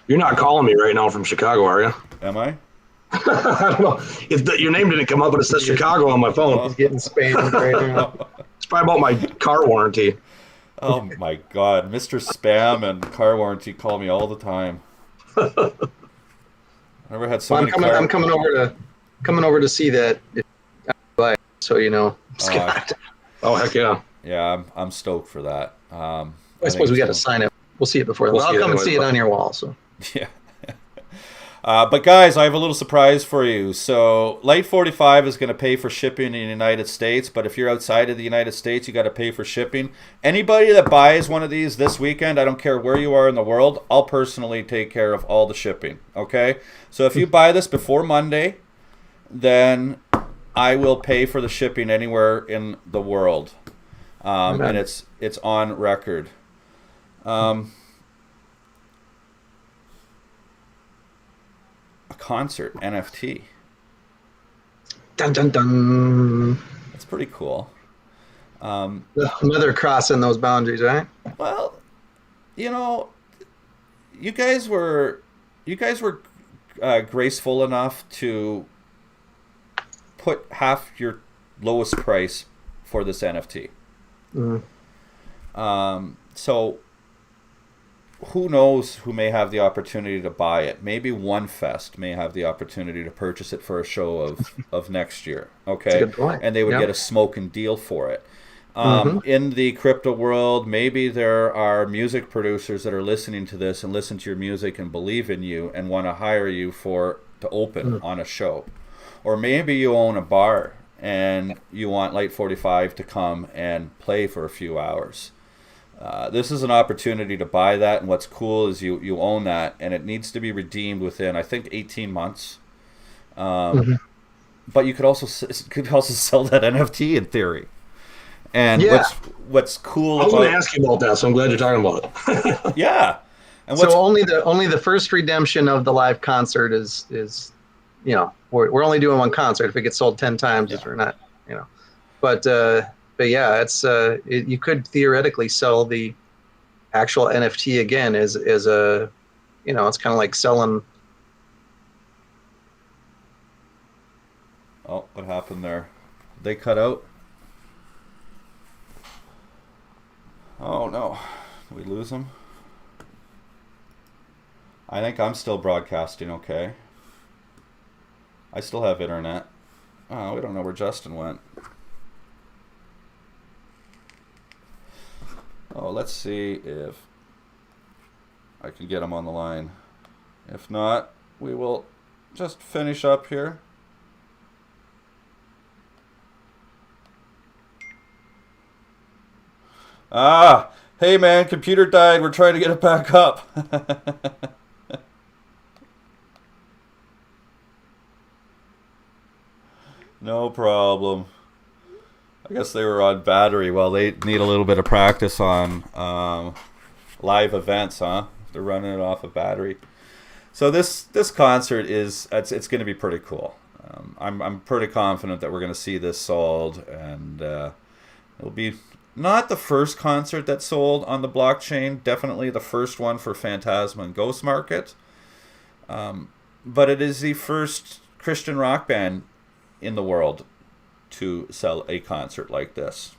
Speaker 5: You're not calling me right now from Chicago, are you?
Speaker 1: Am I?
Speaker 5: I don't know. Your name didn't come up, but it says Chicago on my phone.
Speaker 3: He's getting spammed right now.
Speaker 5: It's probably about my car warranty.
Speaker 1: Oh my God, Mr. Spam and car warranty call me all the time. I never had so
Speaker 3: Well,
Speaker 1: many.
Speaker 3: I'm coming over to see that. So you know, Scott.
Speaker 5: Oh, heck yeah.
Speaker 1: Yeah, I'm stoked for that.
Speaker 3: I suppose we got to sign it. We'll see it before.
Speaker 5: We'll
Speaker 3: I'll
Speaker 5: see it
Speaker 3: come and
Speaker 5: anyway,
Speaker 3: see it
Speaker 5: but-
Speaker 3: on your wall. So
Speaker 1: Yeah. But guys, I have a little surprise for you. So Light 45 is going to pay for shipping in the United States, but if you're outside of the United States, you got to pay for shipping. Anybody that buys one of these this weekend, I don't care where you are in the world, I'll personally take care of all the shipping. Okay? So if you buy this before Monday, then I will pay for the shipping anywhere in the world. And it's on record. A concert NFT.
Speaker 3: dun dun dun.
Speaker 1: That's pretty cool.
Speaker 3: Another crossing those boundaries, right?
Speaker 1: Well, you know, you guys were graceful enough to put half your lowest price for this NFT. So who knows who may have the opportunity to buy it? Maybe One Fest may have the opportunity to purchase it for a show of next year. Okay,
Speaker 3: That's a good point.
Speaker 1: And they would
Speaker 3: Yeah.
Speaker 1: get a smoking deal for it. In the crypto world, maybe there are music producers that are listening to this and listen to your music and believe in you and want to hire you to open on a show. Or maybe you own a bar and you want Light 45 to come and play for a few hours. This is an opportunity to buy that, and what's cool is you own that, and it needs to be redeemed within, I think, 18 months. But you could also sell that NFT in theory. And
Speaker 3: Yeah.
Speaker 1: what's cool
Speaker 5: I was going to
Speaker 1: about
Speaker 5: ask you about that, so I'm glad you're talking about it.
Speaker 1: yeah, and
Speaker 3: So only the first redemption of the live concert is you know, we're only doing one concert. If it gets sold 10 times, if we're not, you know, but yeah, it's you could theoretically sell the actual NFT again as a, you know, it's kind of like selling.
Speaker 1: Oh, what happened there? Did they cut out? Oh no, did we lose them? I think I'm still broadcasting okay. I still have internet. Oh, we don't know where Justin went. Oh, let's see if I can get him on the line. If not, we will just finish up here. Ah, hey man, computer died. We're trying to get it back up. No problem. I guess they were on battery. Well, they need a little bit of practice on live events, huh? They're running it off a battery. So this concert is it's going to be pretty cool. I'm pretty confident that we're going to see this sold, and it'll be not the first concert that's sold on the blockchain. Definitely the first one for Phantasma and Ghost Market. But it is the first Christian rock band in the world to sell a concert like this.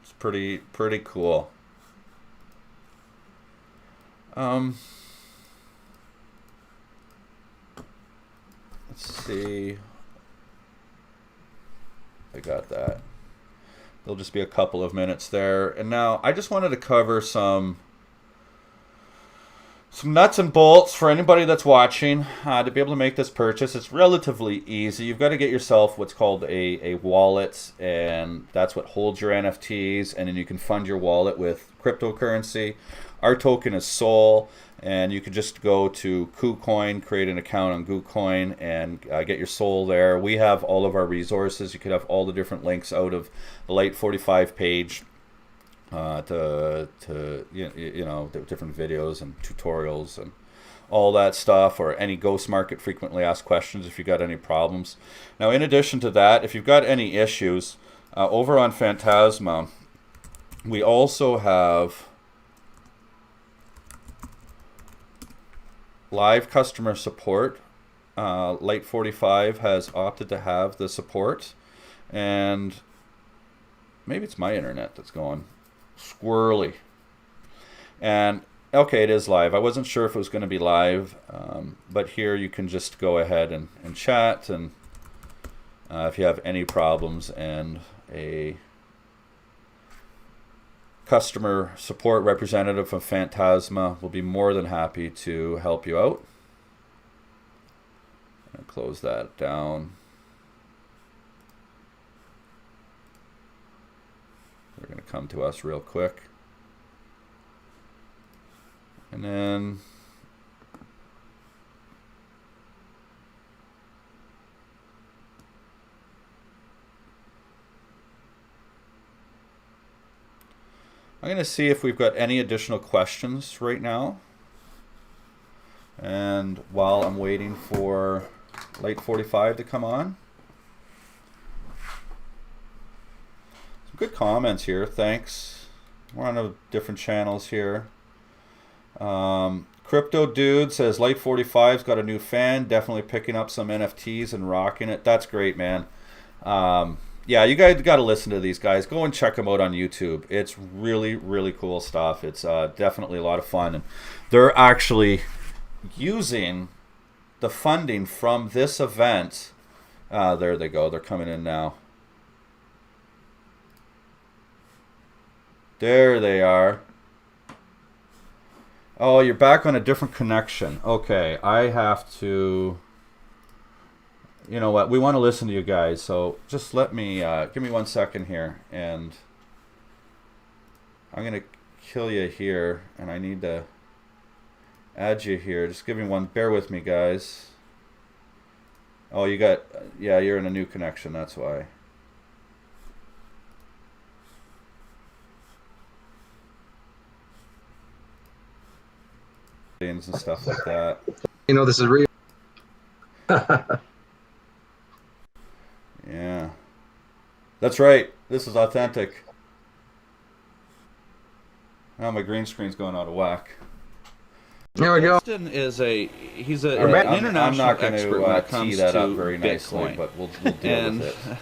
Speaker 1: It's pretty cool. Let's see. I got that. There'll just be a couple of minutes there. And now I just wanted to cover some nuts and bolts for anybody that's watching to be able to make this purchase. It's relatively easy. You've got to get yourself what's called a wallet, and that's what holds your NFTs, and then you can fund your wallet with cryptocurrency. Our token is Sol, and you can just go to KuCoin, create an account on KuCoin, and get your Sol there. We have all of our resources. You could have all the different links out of the Light45 page to you know, the different videos and tutorials and all that stuff, or any Ghost Market frequently asked questions if you got any problems. Now, in addition to that, if you've got any issues, over on Phantasma, we also have live customer support. Light45 has opted to have the support, and maybe it's my internet that's going squirrely. And okay, it is live. I wasn't sure if it was going to be live, but here you can just go ahead and chat, and if you have any problems, and a customer support representative from Phantasma will be more than happy to help you out. And close that down. They're going to come to us real quick. And then I'm going to see if we've got any additional questions right now. And while I'm waiting for Light45 to come on. Some good comments here, thanks. We're on different channels here. Crypto Dude says Light45's got a new fan, definitely picking up some NFTs and rocking it. That's great, man. Yeah, you guys got to listen to these guys. Go and check them out on YouTube. It's really, really cool stuff. It's definitely a lot of fun. And they're actually using the funding from this event. There they go. They're coming in now. There they are. Oh, you're back on a different connection. Okay, I have to... You know what? We want to listen to you guys, so just let me... give me 1 second here, and I'm going to kill you here, and I need to add you here. Just give me one... Bear with me, guys. Oh, you got... Yeah, you're in a new connection, that's why. And stuff like that.
Speaker 3: You know, this is real.
Speaker 1: Yeah, that's right. This is authentic. Now my green screen's going out of whack.
Speaker 3: There we go.
Speaker 2: Justin is he's an
Speaker 1: Right,
Speaker 2: international
Speaker 1: I'm not going
Speaker 2: expert when it
Speaker 1: to
Speaker 2: comes
Speaker 1: tee that
Speaker 2: to
Speaker 1: up very nicely,
Speaker 2: Bitcoin.
Speaker 1: but we'll deal with it.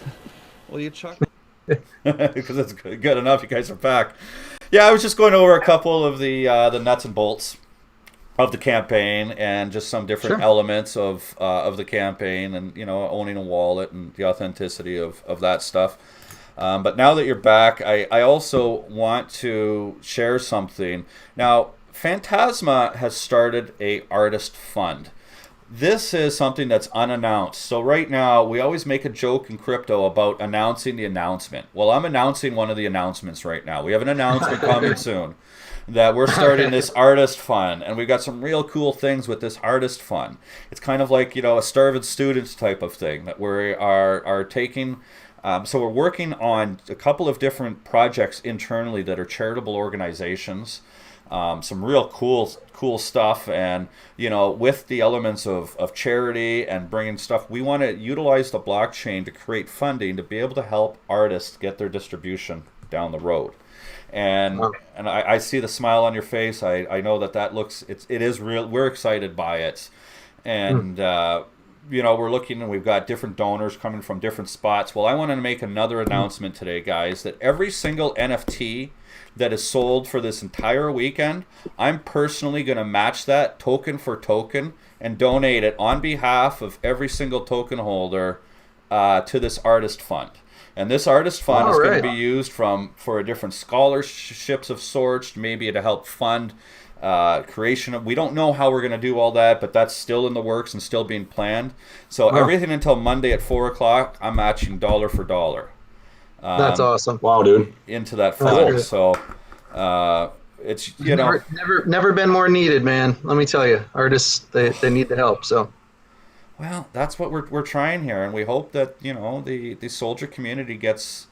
Speaker 2: Well, you chuck.
Speaker 1: Because it's good enough. You guys are back. Yeah, I was just going over a couple of the nuts and bolts of the campaign, and just some different elements of the campaign, and you know, owning a wallet and the authenticity of that stuff. But now that you're back, I also want to share something. Now, Phantasma has started a artist fund. This is something that's unannounced. So right now, we always make a joke in crypto about announcing the announcement. Well, I'm announcing one of the announcements right now. We have an announcement coming soon that we're starting this artist fund, and we've got some real cool things with this artist fund. It's kind of like, you know, a starving students type of thing that we are taking. So we're working on a couple of different projects internally that are charitable organizations. Some real cool stuff, and you know, with the elements of charity and bringing stuff, we want to utilize the blockchain to create funding to be able to help artists get their distribution down the road. And I see the smile on your face. I know that looks, it is real. We're excited by it, and we're looking and we've got different donors coming from different spots. Well, I wanted to make another announcement today, guys, that every single NFT that is sold for this entire weekend, I'm personally going to match that token for token and donate it on behalf of every single token holder to this artist fund. And this artist fund is going to be used for a different scholarships of sorts, maybe to help fund creation of. We don't know how we're going to do all that, but that's still in the works and still being planned. So everything until Monday at 4:00, I'm matching dollar for dollar.
Speaker 3: That's awesome.
Speaker 5: Wow, dude.
Speaker 1: Into that fund. So it's
Speaker 3: never been more needed, man. Let me tell you, artists they need the help. So.
Speaker 1: Well, that's what we're trying here, and we hope that the soldier community gets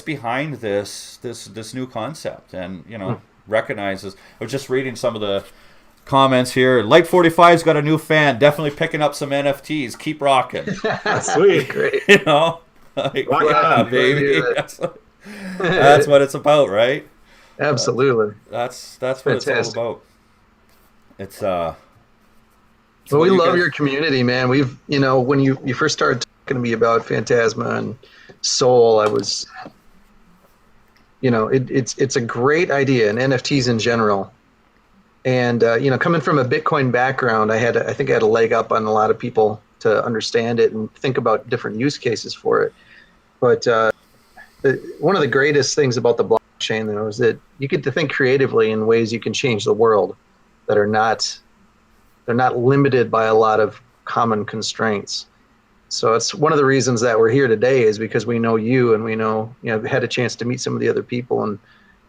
Speaker 1: behind this new concept, and recognizes. I was just reading some of the comments here. Light45's got a new fan, definitely picking up some NFTs. Keep rocking.
Speaker 5: Sweet,
Speaker 3: great.
Speaker 1: Like, yeah, baby. That's what it's about, right?
Speaker 3: Absolutely.
Speaker 1: That's what it's all about. It's
Speaker 3: Well, we love your community, man. We've, when you first started talking to me about Phantasma and Soul, I was, it's a great idea, and NFTs in general. And coming from a Bitcoin background, I think I had a leg up on a lot of people to understand it and think about different use cases for it. But one of the greatest things about the blockchain, though, is that you get to think creatively in ways you can change the world that are not. They're not limited by a lot of common constraints. So it's one of the reasons that we're here today is because we know you, and we know, had a chance to meet some of the other people and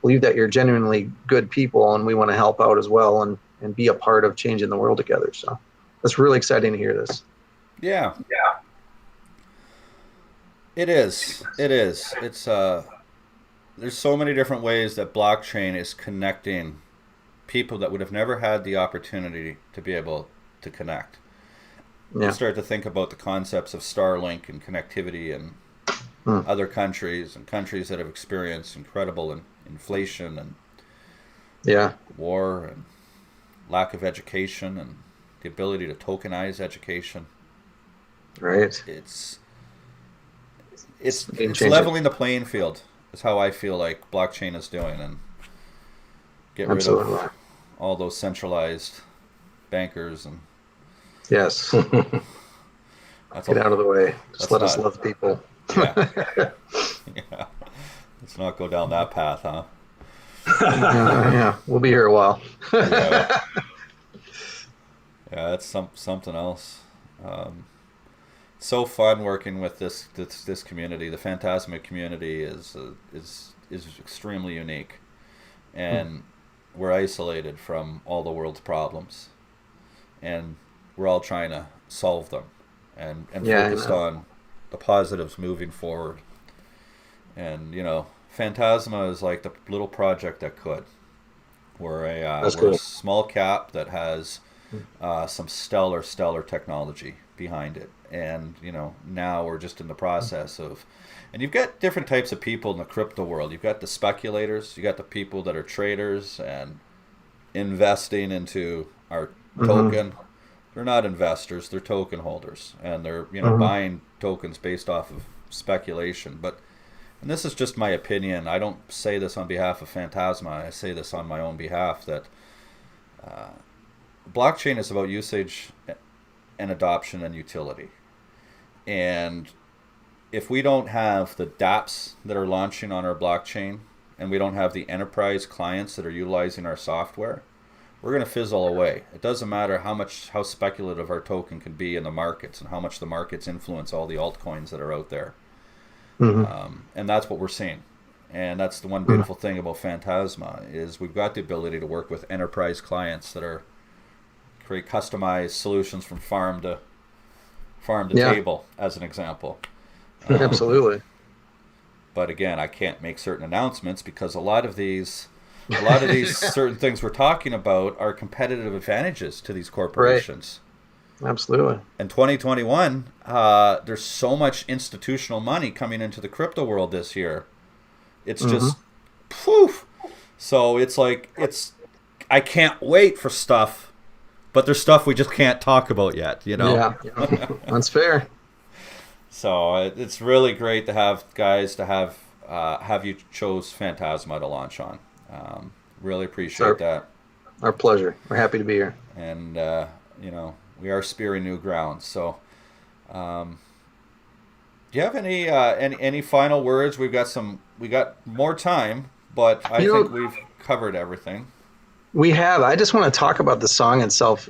Speaker 3: believe that you're genuinely good people, and we want to help out as well and be a part of changing the world together. So it's really exciting to hear this.
Speaker 1: Yeah. It is. It's there's so many different ways that blockchain is connecting people that would have never had the opportunity to be able to connect. You start to think about the concepts of Starlink and connectivity and other countries and countries that have experienced incredible inflation and war and lack of education and the ability to tokenize education.
Speaker 3: Right.
Speaker 1: It's leveling the playing field is how I feel like blockchain is doing, and get rid of all those centralized bankers and
Speaker 3: get out of the way. Just let us love people.
Speaker 1: Yeah. Let's not go down that path, huh?
Speaker 3: We'll be here a while.
Speaker 1: Yeah, that's something else. So fun working with this community. The Phantasmic community is extremely unique, and we're isolated from all the world's problems, and we're all trying to solve them and focused on the positives moving forward. And Phantasma is like the little project that could. We're a small cap that has some stellar technology behind it, and now we're just in the process of. And you've got different types of people in the crypto world. You've got the speculators. You got the people that are traders and investing into our token. They're not investors. They're token holders, and they're buying tokens based off of speculation. And this is just my opinion. I don't say this on behalf of Phantasma. I say this on my own behalf, that blockchain is about usage and adoption and utility. And if we don't have the dApps that are launching on our blockchain, and we don't have the enterprise clients that are utilizing our software, we're going to fizzle away. It doesn't matter how speculative our token can be in the markets and how much the markets influence all the altcoins that are out there. And that's what we're seeing. And that's the one beautiful thing about Phantasma is we've got the ability to work with enterprise clients that are create customized solutions from farm to table, as an example.
Speaker 3: Absolutely.
Speaker 1: But again, I can't make certain announcements because a lot of these certain things we're talking about are competitive advantages to these corporations.
Speaker 3: Right. Absolutely.
Speaker 1: In 2021, there's so much institutional money coming into the crypto world this year. It's just poof. So it's like I can't wait for stuff but there's stuff we just can't talk about yet, you know?
Speaker 3: Yeah, that's fair.
Speaker 1: So it's really great to have guys to have you chose Phantasma to launch on. Really appreciate that.
Speaker 3: Our pleasure. We're happy to be here.
Speaker 1: And, you know, we are spearing new ground. So, do you have any final words? We got more time, but I think we've covered everything.
Speaker 3: We have. I just want to talk about the song itself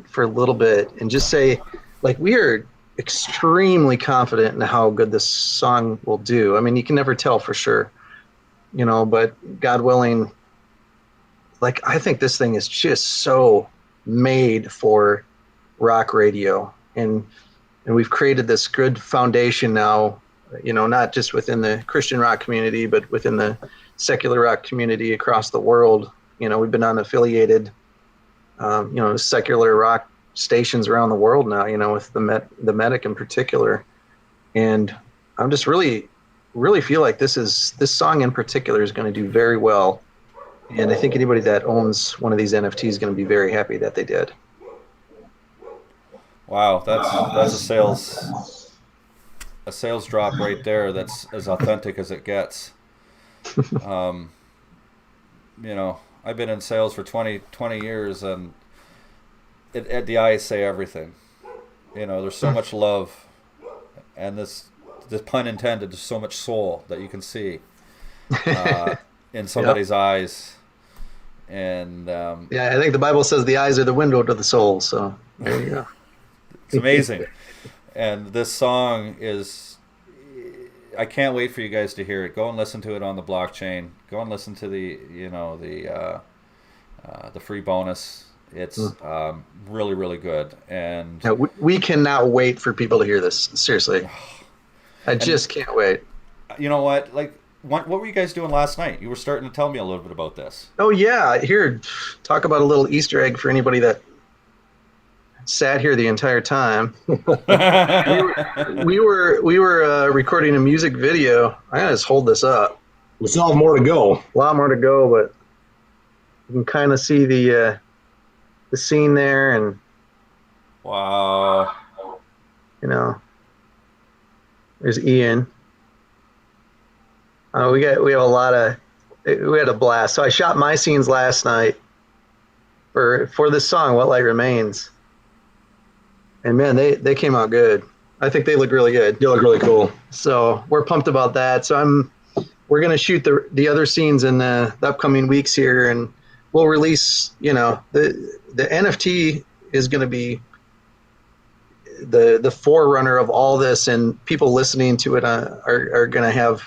Speaker 3: for a little bit and just say, like, we are extremely confident in how good this song will do. I mean, you can never tell for sure, you know, but God willing, like, I think this thing is just so made for rock radio, and we've created this good foundation now, you know, not just within the Christian rock community, but within the secular rock community across the world. You know, we've been on affiliated, you know, secular rock stations around the world now, you know, with the Medic in particular. And I'm just really feel like this song in particular is going to do very well. And I think anybody that owns one of these NFTs is going to be very happy that they did.
Speaker 1: Wow, that's a sales drop right there. That's as authentic as it gets. You know, I've been in sales for 20 years, and the eyes say everything. You know, there's so much love, and this pun intended, there's so much soul that you can see in somebody's eyes. And
Speaker 3: yeah, I think the Bible says the eyes are the window to the soul. So there you go.
Speaker 1: It's amazing. And this song is, I can't wait for you guys to hear it. Go and listen to it on the blockchain. Go and listen to the free bonus. It's really, really good. And
Speaker 3: yeah, we cannot wait for people to hear this. Seriously. I just can't wait.
Speaker 1: You know what? Like, what were you guys doing last night? You were starting to tell me a little bit about this.
Speaker 3: Oh, yeah. Here, talk about a little Easter egg for anybody that sat here the entire time. we were recording a music video. I gotta just hold this up.
Speaker 5: We still have more to go.
Speaker 3: A lot more to go, but you can kind of see the scene there, and
Speaker 1: wow,
Speaker 3: you know, there's Ian. We had a blast. So I shot my scenes last night for this song, What Light Remains. And man, they came out good. I think they look really good.
Speaker 5: They look really cool.
Speaker 3: So we're pumped about that. So we're gonna shoot the other scenes in the upcoming weeks here, and we'll release. You know, the NFT is gonna be the forerunner of all this, and people listening to it are gonna have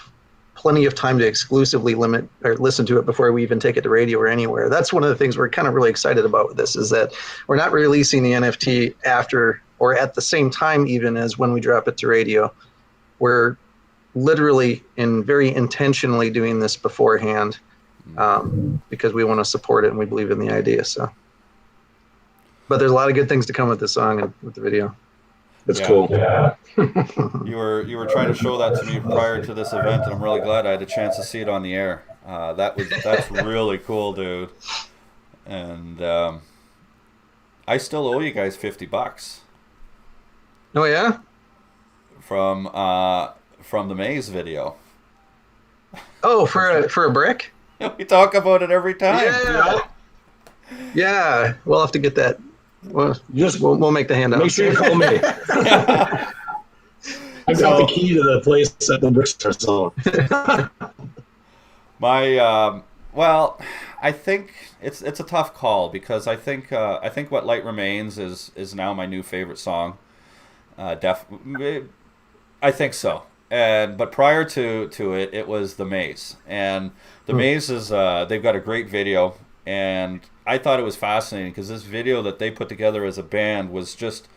Speaker 3: plenty of time to exclusively listen to it before we even take it to radio or anywhere. That's one of the things we're kind of really excited about with this, is that we're not releasing the NFT after or at the same time even as when we drop it to radio. We're literally and very intentionally doing this beforehand because we want to support it and we believe in the idea. So, but there's a lot of good things to come with this song and with the video.
Speaker 5: It's cool.
Speaker 3: Yeah.
Speaker 1: You were trying to show that to me prior to this event, and I'm really glad I had a chance to see it on the air. That's really cool, dude. And I still owe you guys $50.
Speaker 3: Oh yeah.
Speaker 1: From the Maze video.
Speaker 3: Oh, for a brick?
Speaker 1: We talk about it every time.
Speaker 3: Yeah. We'll have to get that. Well, we'll make the handout.
Speaker 5: Make sure you call me. I've got the key to the place at the brick store. So
Speaker 1: well, I think it's a tough call, because I think What Light Remains is now my new favorite song. I think so. But prior to it, it was The Maze, and The Maze is they've got a great video, and I thought it was fascinating because this video that they put together as a band was just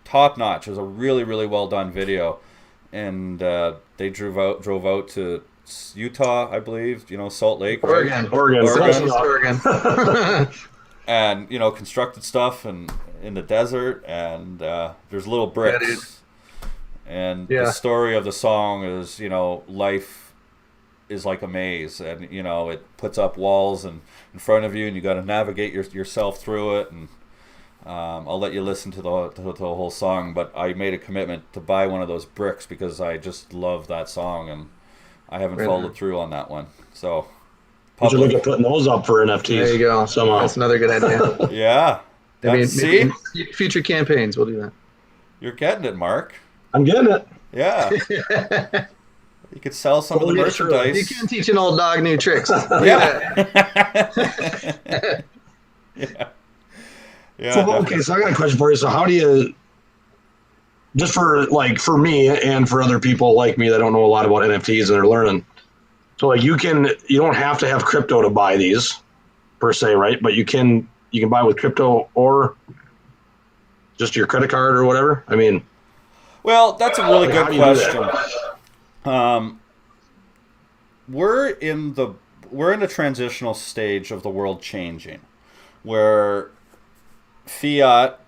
Speaker 1: top notch. It was a really, really well done video, and they drove out to Utah, I believe, Salt Lake,
Speaker 3: Oregon.
Speaker 1: and constructed stuff and in the desert, and there's little bricks, and the story of the song is life is like a maze, and it puts up walls in front of you, and you got to navigate yourself through it, and I'll let you listen to the whole song, but I made a commitment to buy one of those bricks because I just love that song, and I haven't followed through on that one. So,
Speaker 5: You should look at putting those up for NFTs.
Speaker 3: There you go.
Speaker 5: Somehow.
Speaker 3: That's another good idea.
Speaker 1: yeah. See?
Speaker 3: Maybe in future campaigns, we'll do that.
Speaker 1: You're getting it, Mark.
Speaker 5: I'm getting it.
Speaker 1: Yeah. You could sell some of the merchandise.
Speaker 3: You can teach an old dog new tricks.
Speaker 1: Yeah. Yeah. Yeah.
Speaker 5: So, okay, so I got a question for you. So how do you, just for me and for other people like me that don't know a lot about NFTs and are learning, so like you don't have to have crypto to buy these per se, right? But you can buy with crypto or just your credit card or whatever. I mean,
Speaker 1: well, that's a really
Speaker 5: like,
Speaker 1: good
Speaker 5: how do you do
Speaker 1: question. We're in the transitional stage of the world changing, where fiat,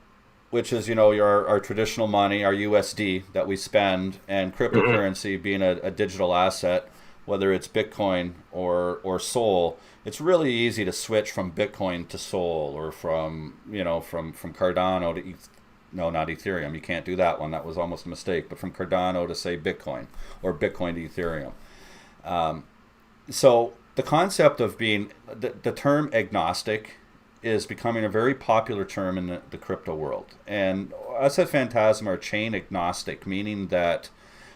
Speaker 1: which is our traditional money, our USD that we spend, and cryptocurrency being a digital asset, whether it's Bitcoin or Sol, it's really easy to switch from Bitcoin to Sol, or from Cardano to not Ethereum. You can't do that one. That was almost a mistake. But from Cardano to, say, Bitcoin, or Bitcoin to Ethereum. So the concept of being the term agnostic is becoming a very popular term in the crypto world. And us at Phantasma are chain agnostic, meaning that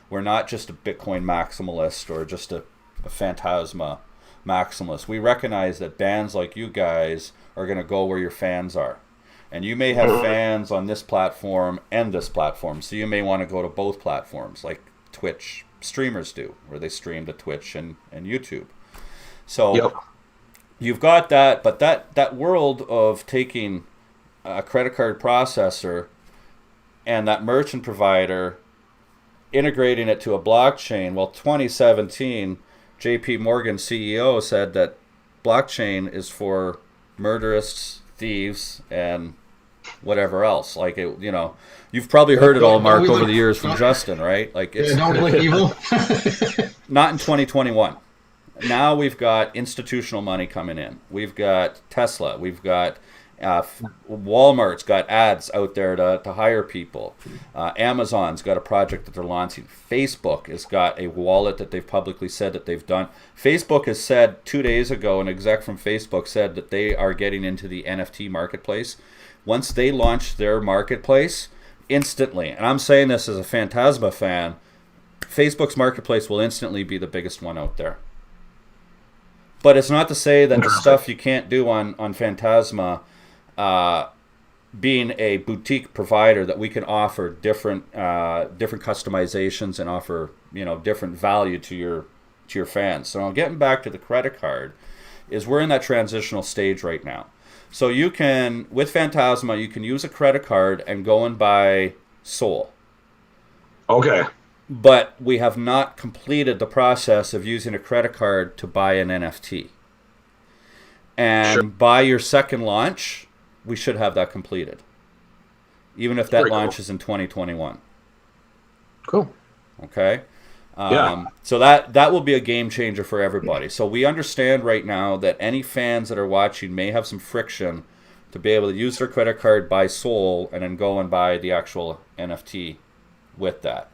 Speaker 1: we're not just a Bitcoin maximalist or just a Phantasma maximalist. We recognize that bands like you guys are going to go where your fans are. And you may have fans on this platform and this platform, so you may want to go to both platforms, like Twitch streamers do, where they stream to Twitch and YouTube. So you've got that, but that world of taking a credit card processor and that merchant provider, integrating it to a blockchain. Well, 2017, JP Morgan CEO said that blockchain is for murderers, thieves, and whatever else. Like, you've probably heard it all, Mark, over the years from Justin, right? Like, it's
Speaker 3: don't look evil.
Speaker 1: not in 2021. Now we've got institutional money coming in. We've got Tesla. We've got Walmart's got ads out there to hire people. Amazon's got a project that they're launching. Facebook has got a wallet that they've publicly said that they've done. Facebook has said 2 days ago, an exec from Facebook said that they are getting into the NFT marketplace. Once they launch their marketplace, instantly, and I'm saying this as a Phantasma fan, Facebook's marketplace will instantly be the biggest one out there. But it's not to say that the stuff you can't do on Phantasma, being a boutique provider, that we can offer different customizations and offer different value to your fans. So getting back to the credit card, is we're in that transitional stage right now. So you can, with Phantasma, you can use a credit card and go and buy Sol.
Speaker 5: okay.
Speaker 1: But we have not completed the process of using a credit card to buy an NFT. And by your second launch, we should have that completed. Even if that
Speaker 3: Very
Speaker 1: launch
Speaker 3: cool.
Speaker 1: is in 2021.
Speaker 3: Cool.
Speaker 1: Okay?
Speaker 5: Yeah.
Speaker 1: So that will be a game changer for everybody. So we understand right now that any fans that are watching may have some friction to be able to use their credit card, buy Sol, and then go and buy the actual NFT with that.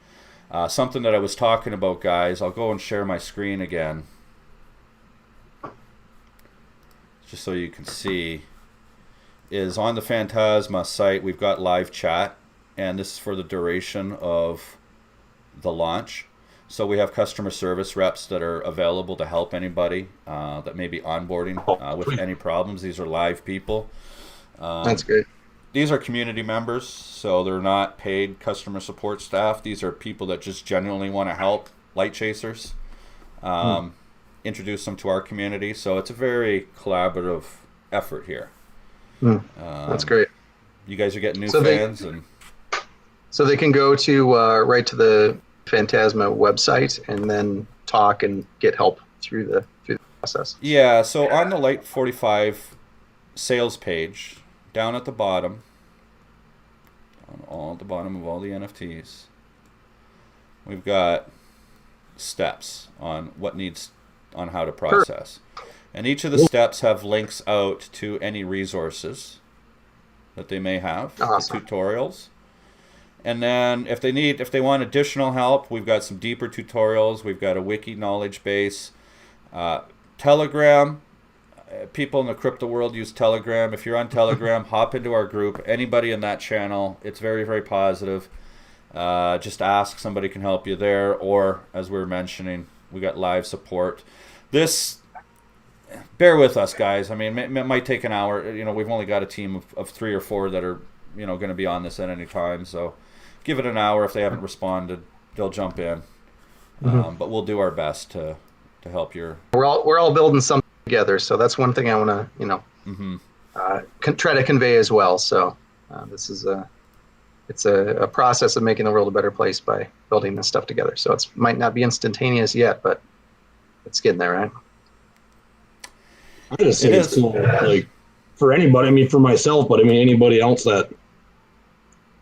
Speaker 1: Something that I was talking about, guys, I'll go and share my screen again, just so you can see, is on the Phantasma site, we've got live chat, and this is for the duration of the launch. So we have customer service reps that are available to help anybody that may be onboarding with any problems. These are live people.
Speaker 3: That's great.
Speaker 1: These are community members, so they're not paid customer support staff. These are people that just genuinely want to help light chasers, introduce them to our community. So it's a very collaborative effort here.
Speaker 3: That's great.
Speaker 1: You guys are getting new
Speaker 3: So
Speaker 1: fans,
Speaker 3: So they can go to right to the Phantasma website and then talk and get help through the process.
Speaker 1: yeah. So on the Light45 sales page, down at the bottom, at the bottom of all the NFTs, we've got steps on how to process. And each of the steps have links out to any resources that they may have,
Speaker 3: Awesome.
Speaker 1: the tutorials. And then if they want additional help, we've got some deeper tutorials. We've got a wiki knowledge base. Telegram, people in the crypto world use Telegram. If you're on Telegram, hop into our group. Anybody in that channel, it's very, very positive. Just ask, somebody can help you there. Or, as we were mentioning, we got live support. Bear with us, guys. I mean, it might take an hour. We've only got a team of 3 or 4 that are, going to be on this at any time. So give it an hour. If they haven't responded, they'll jump in. But we'll do our best to help your...
Speaker 3: We're all building something together, so that's one thing I want to, try to convey as well. So this is it's a process of making the world a better place by building this stuff together. So it might not be instantaneous yet, but it's getting there, right?
Speaker 5: I just think it's cool, like, for anybody. I mean, for myself, but I mean anybody else that,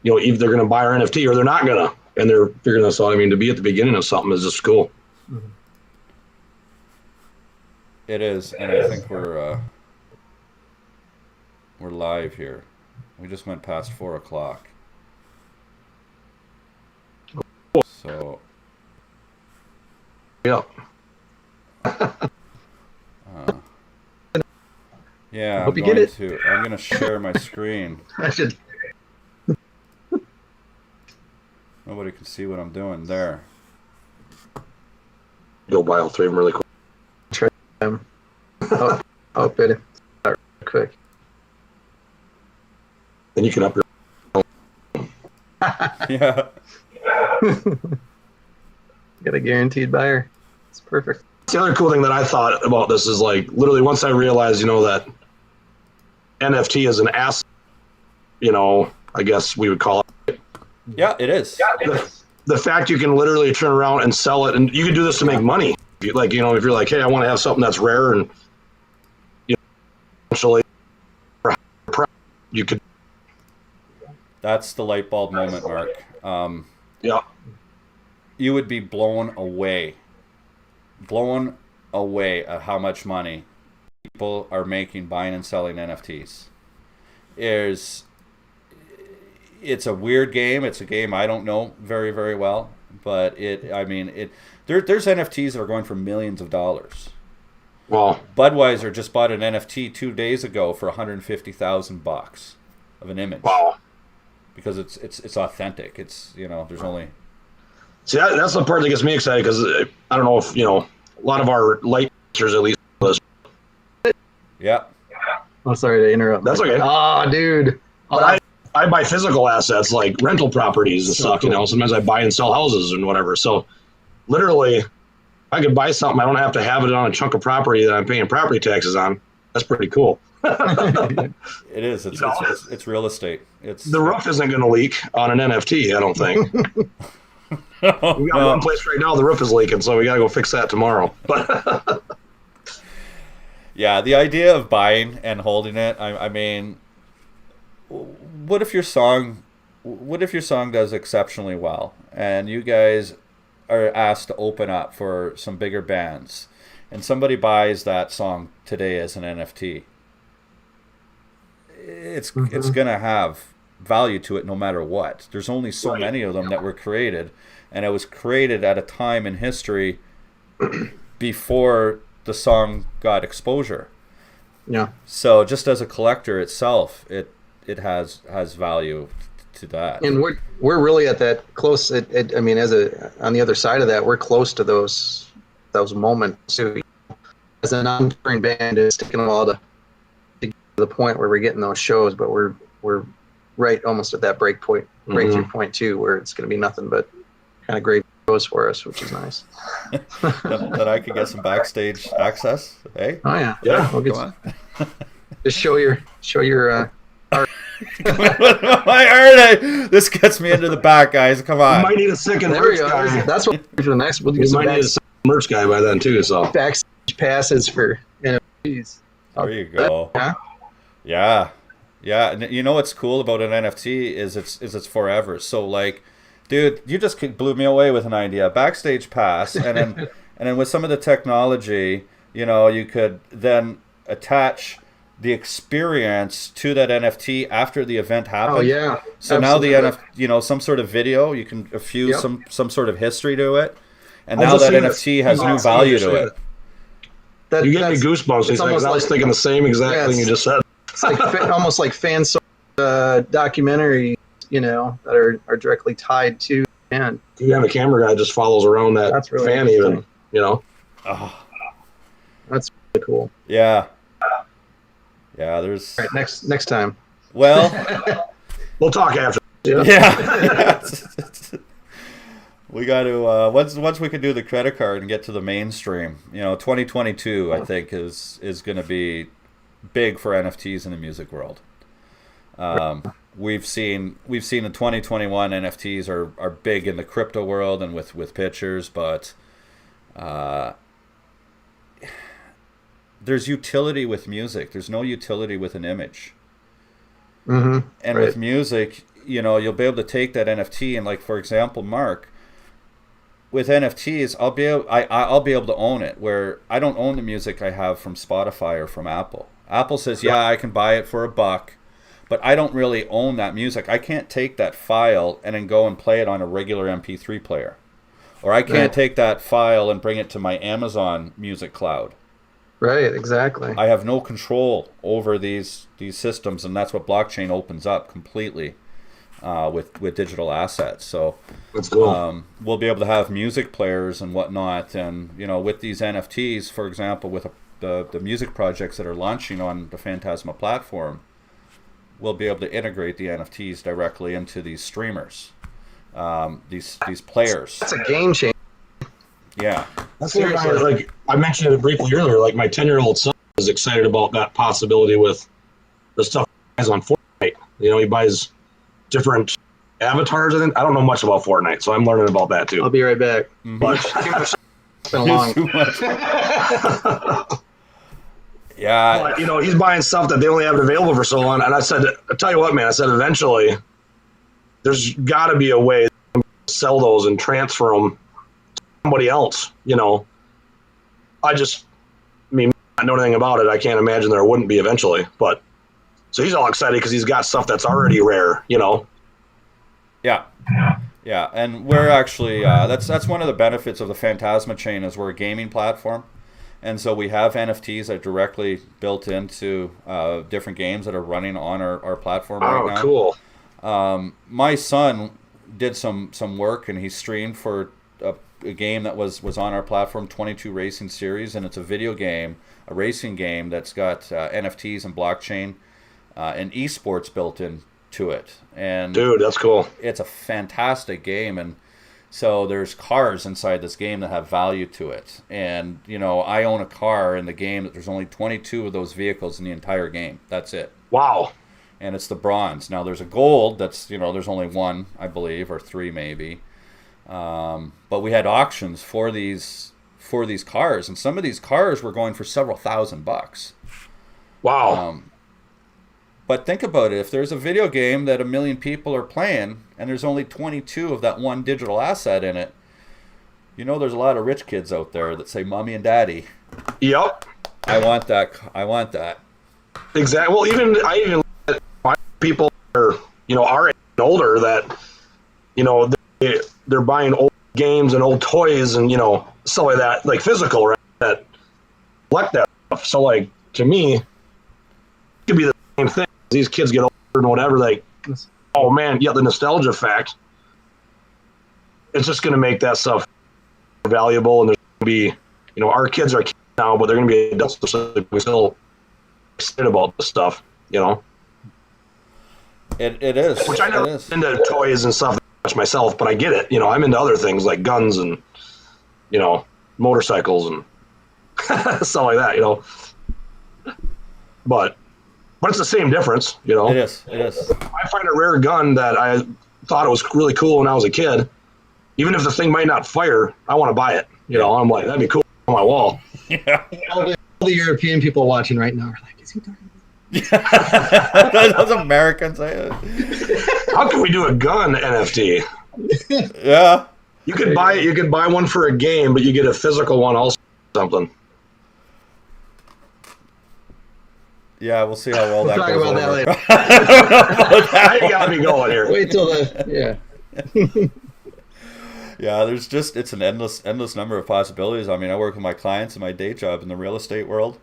Speaker 5: either they're going to buy our NFT or they're not gonna, and they're figuring this out. I mean, to be at the beginning of something is just cool.
Speaker 1: It is, and I think we're live here. We just went past 4 o'clock. So
Speaker 5: Yeah.
Speaker 1: yeah,
Speaker 3: Hope you get it.
Speaker 1: I'm going to share my screen.
Speaker 3: I should.
Speaker 1: Nobody can see what I'm doing there.
Speaker 5: Go buy all 3 of them really quick.
Speaker 3: I'll bid it quick.
Speaker 5: Then you can up your...
Speaker 1: Yeah.
Speaker 3: Got a guaranteed buyer. It's perfect.
Speaker 5: The other cool thing that I thought about this is, like, literally once I realized, that NFT is an asset, I guess we would call it.
Speaker 1: Yeah, it is.
Speaker 5: The fact you can literally turn around and sell it, and you can do this to make money. If you're like, hey, I want to have something that's rare, and eventually you could.
Speaker 1: That's the light bulb moment, Mark.
Speaker 5: Yeah.
Speaker 1: You would be blown away at how much money people are making buying and selling NFTs. It's a weird game. It's a game I don't know very, very well, but there's NFTs that are going for millions of dollars.
Speaker 5: Well,
Speaker 1: Budweiser just bought an NFT 2 days ago for $150,000 of an image.
Speaker 5: wow.
Speaker 1: Because it's authentic. It's there's only.
Speaker 5: See, that's the part that gets me excited, because I don't know if a lot of our light users at least.
Speaker 1: Yeah.
Speaker 3: Oh, sorry to interrupt.
Speaker 5: That's okay.
Speaker 3: Oh, dude.
Speaker 5: But I buy physical assets like rental properties and stuff.
Speaker 3: Cool.
Speaker 5: Sometimes I buy and sell houses and whatever. So literally, I could buy something. I don't have to have it on a chunk of property that I'm paying property taxes on. That's pretty cool.
Speaker 1: It is. It's real estate.
Speaker 5: The roof isn't going to leak on an NFT, I don't think. We got one place right now, the roof is leaking, so we got to go fix that tomorrow. But
Speaker 1: yeah, the idea of buying and holding it. I mean, what if your song does exceptionally well, and you guys are asked to open up for some bigger bands, and somebody buys that song today as an NFT? It's gonna have value to it no matter what. There's only so many of them that were created, and it was created at a time in history before the song got exposure.
Speaker 3: Yeah.
Speaker 1: So just as a collector itself, it has value to that.
Speaker 3: And we're really at that close. On the other side of that, we're close to those moments too. As a non-touring band, it's taken a while to get to the point where we're getting those shows, but we're right almost at that breakthrough point too, where it's going to be nothing but kind of great shows for us, which is nice.
Speaker 1: that I could get some backstage access. Hey.
Speaker 3: Oh yeah.
Speaker 5: Yeah.
Speaker 3: We'll get
Speaker 1: Come on.
Speaker 3: just show your
Speaker 1: My art. This gets me into the back, guys. Come
Speaker 5: we
Speaker 1: on.
Speaker 5: might need a second
Speaker 3: There we
Speaker 5: merch
Speaker 3: go.
Speaker 5: guy.
Speaker 3: That's what for the next. We'll do
Speaker 5: We
Speaker 3: some
Speaker 5: might need a second merch guy by then too. So
Speaker 3: backstage passes for NFTs.
Speaker 1: There you go.
Speaker 3: Yeah.
Speaker 1: Yeah. Yeah. And you know what's cool about an NFT is it's forever. So like, dude, you just blew me away with an idea. Backstage pass, and then with some of the technology, you could then attach the experience to that NFT after the event happened.
Speaker 3: Oh yeah.
Speaker 1: So
Speaker 3: Absolutely.
Speaker 1: now the NFT, some sort of video, you can fuse
Speaker 3: Yep.
Speaker 1: some sort of history to it, and
Speaker 5: I was
Speaker 1: now that
Speaker 5: just
Speaker 1: NFT
Speaker 5: thinking
Speaker 1: has new value to it.
Speaker 5: You get me goosebumps. He's like, I
Speaker 3: almost
Speaker 5: was
Speaker 3: like-
Speaker 5: thinking the same exact thing you just said.
Speaker 3: It's like almost like fan documentary, that are directly tied to and
Speaker 5: You have a camera guy just follows around that
Speaker 3: That's really
Speaker 5: fan
Speaker 3: interesting.
Speaker 5: even,
Speaker 1: Oh,
Speaker 3: that's really cool.
Speaker 1: yeah. Yeah, there's...
Speaker 3: All right, next time.
Speaker 1: Well,
Speaker 5: We'll talk after.
Speaker 1: yeah. We got to once we can do the credit card and get to the mainstream. 2022 I think is going to be big for NFTs in the music world. We've seen the 2021 NFTs are big in the crypto world and with pictures, but there's utility with music. There's no utility with an image.
Speaker 3: Mm-hmm.
Speaker 1: And with music, you'll be able to take that NFT and, like, for example, Mark, with NFTs, I'll be able to own it, where I don't own the music I have from Spotify or from Apple. Apple says, yeah, I can buy it for $1, but I don't really own that music. I can't take that file and then go and play it on a regular MP3 player. Or I can't take that file and bring it to my Amazon Music Cloud.
Speaker 3: Right, exactly.
Speaker 1: I have no control over these systems, and that's what blockchain opens up completely with digital assets. So
Speaker 5: Let's go.
Speaker 1: we'll be able to have music players and whatnot, and with these NFTs, for example, with the music projects that are launching on the Phantasma platform, we'll be able to integrate the NFTs directly into these streamers, these players.
Speaker 3: That's a game changer.
Speaker 1: Yeah.
Speaker 5: That's like I mentioned it briefly earlier. Like my 10-year-old son is excited about that possibility with the stuff he buys on Fortnite. He buys different avatars. I don't know much about Fortnite, so I'm learning about that too.
Speaker 3: I'll be right back.
Speaker 5: But
Speaker 3: It's been long.
Speaker 1: Too much. Yeah.
Speaker 5: but, he's buying stuff that they only have it available for so long. And I said, I tell you what, man. I said eventually, there's got to be a way to sell those and transfer them to somebody else. I not know anything about it. I can't imagine there wouldn't be eventually. But so he's all excited because he's got stuff that's already rare.
Speaker 1: Yeah, and we're actually that's one of the benefits of the Phantasma chain is we're a gaming platform, and so we have NFTs that are directly built into different games that are running on our platform right now.
Speaker 5: Cool.
Speaker 1: My son did some work, and he streamed for a game that was on our platform, 22 Racing Series, and it's a video game, a racing game that's got NFTs and blockchain and esports built into it. And
Speaker 5: Dude, that's cool.
Speaker 1: it's a fantastic game, and so there's cars inside this game that have value to it. And I own a car in the game that there's only 22 of those vehicles in the entire game. That's it.
Speaker 5: Wow.
Speaker 1: And it's the bronze. Now there's a gold that's there's only one, I believe, or three maybe. But we had auctions for these cars, and some of these cars were going for several $1,000s.
Speaker 5: Wow.
Speaker 1: But think about it. If there's a video game that 1 million people are playing and there's only 22 of that one digital asset in it, there's a lot of rich kids out there that say, Mommy and Daddy,
Speaker 5: Yep.
Speaker 1: I want that. I want that.
Speaker 5: Exactly. Well, I even find people are our age and older that they're buying old games and old toys and stuff like that, like physical, right? That collect that stuff. So like to me, it could be the same thing. These kids get older and whatever. Like, oh man, yeah, the nostalgia fact. It's just going to make that stuff valuable, and there's going to be our kids are kids now, but they're going to be adults, so we still excited about this stuff.
Speaker 1: It is.
Speaker 5: Which I never into toys and stuff much myself, but I get it. I'm into other things like guns and motorcycles and stuff like that. But it's the same difference.
Speaker 1: It is. It is.
Speaker 5: I find a rare gun that I thought it was really cool when I was a kid. Even if the thing might not fire, I want to buy it. I'm like, that'd be cool on my wall.
Speaker 1: Yeah.
Speaker 3: All the European people watching right now are like, is he talking about?
Speaker 1: Those Americans.
Speaker 5: How can we do a gun NFT?
Speaker 1: Yeah.
Speaker 5: You could buy one for a game, but you get a physical one also. Something.
Speaker 1: Yeah, we'll see how well that
Speaker 3: Talk
Speaker 1: goes
Speaker 3: about that
Speaker 1: over.
Speaker 3: later.
Speaker 5: I gotta be going here.
Speaker 3: Wait till the
Speaker 1: Yeah, it's an endless number of possibilities. I mean, I work with my clients in my day job in the real estate world,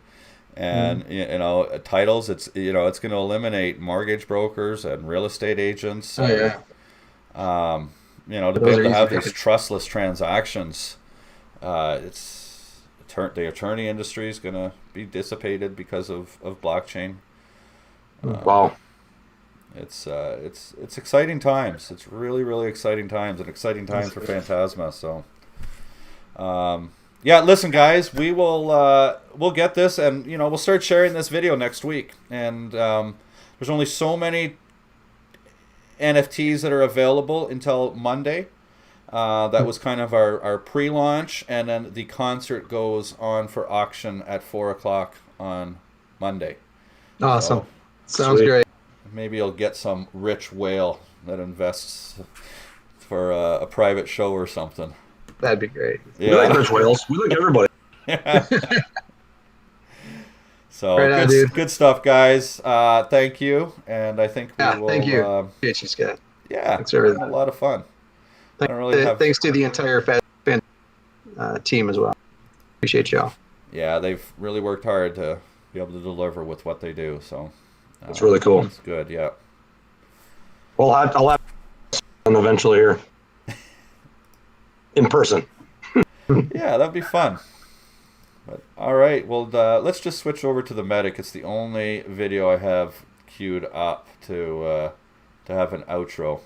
Speaker 1: and you know, titles. It's it's going to eliminate mortgage brokers and real estate agents.
Speaker 3: Oh yeah.
Speaker 1: You know, to be
Speaker 3: Those
Speaker 1: able
Speaker 3: are
Speaker 1: to
Speaker 3: easy
Speaker 1: have
Speaker 3: to
Speaker 1: these trustless transactions, the attorney industry is going to be dissipated because of blockchain.
Speaker 5: Wow.
Speaker 1: It's exciting times. It's really exciting times, and exciting times for Phantasma. So, yeah, listen, guys, we'll get this, and we'll start sharing this video next week. And there's only so many NFTs that are available until Monday. That was kind of our pre-launch, and then the concert goes on for auction at 4:00 on Monday.
Speaker 3: Awesome.
Speaker 1: So,
Speaker 3: Sounds
Speaker 5: Sweet.
Speaker 3: great.
Speaker 1: maybe you'll get some rich whale that invests for a private show or something.
Speaker 3: That'd be great.
Speaker 5: We like rich whales. We like everybody.
Speaker 1: So
Speaker 3: Right on, dude.
Speaker 1: good stuff, guys. Thank you, and I think we will.
Speaker 3: Thank you. Appreciate you, Scott.
Speaker 1: Yeah,
Speaker 3: Thanks for everything.
Speaker 1: a lot of fun. I don't really have.
Speaker 3: Thanks to the entire fan team as well. Appreciate y'all.
Speaker 1: Yeah, they've really worked hard to be able to deliver with what they do. So
Speaker 5: That's really cool.
Speaker 1: It's good. Yeah.
Speaker 5: Well, I'll have them eventually here in person.
Speaker 1: Yeah, that'd be fun. But all right, well, let's just switch over to the medic. It's the only video I have queued up to have an outro.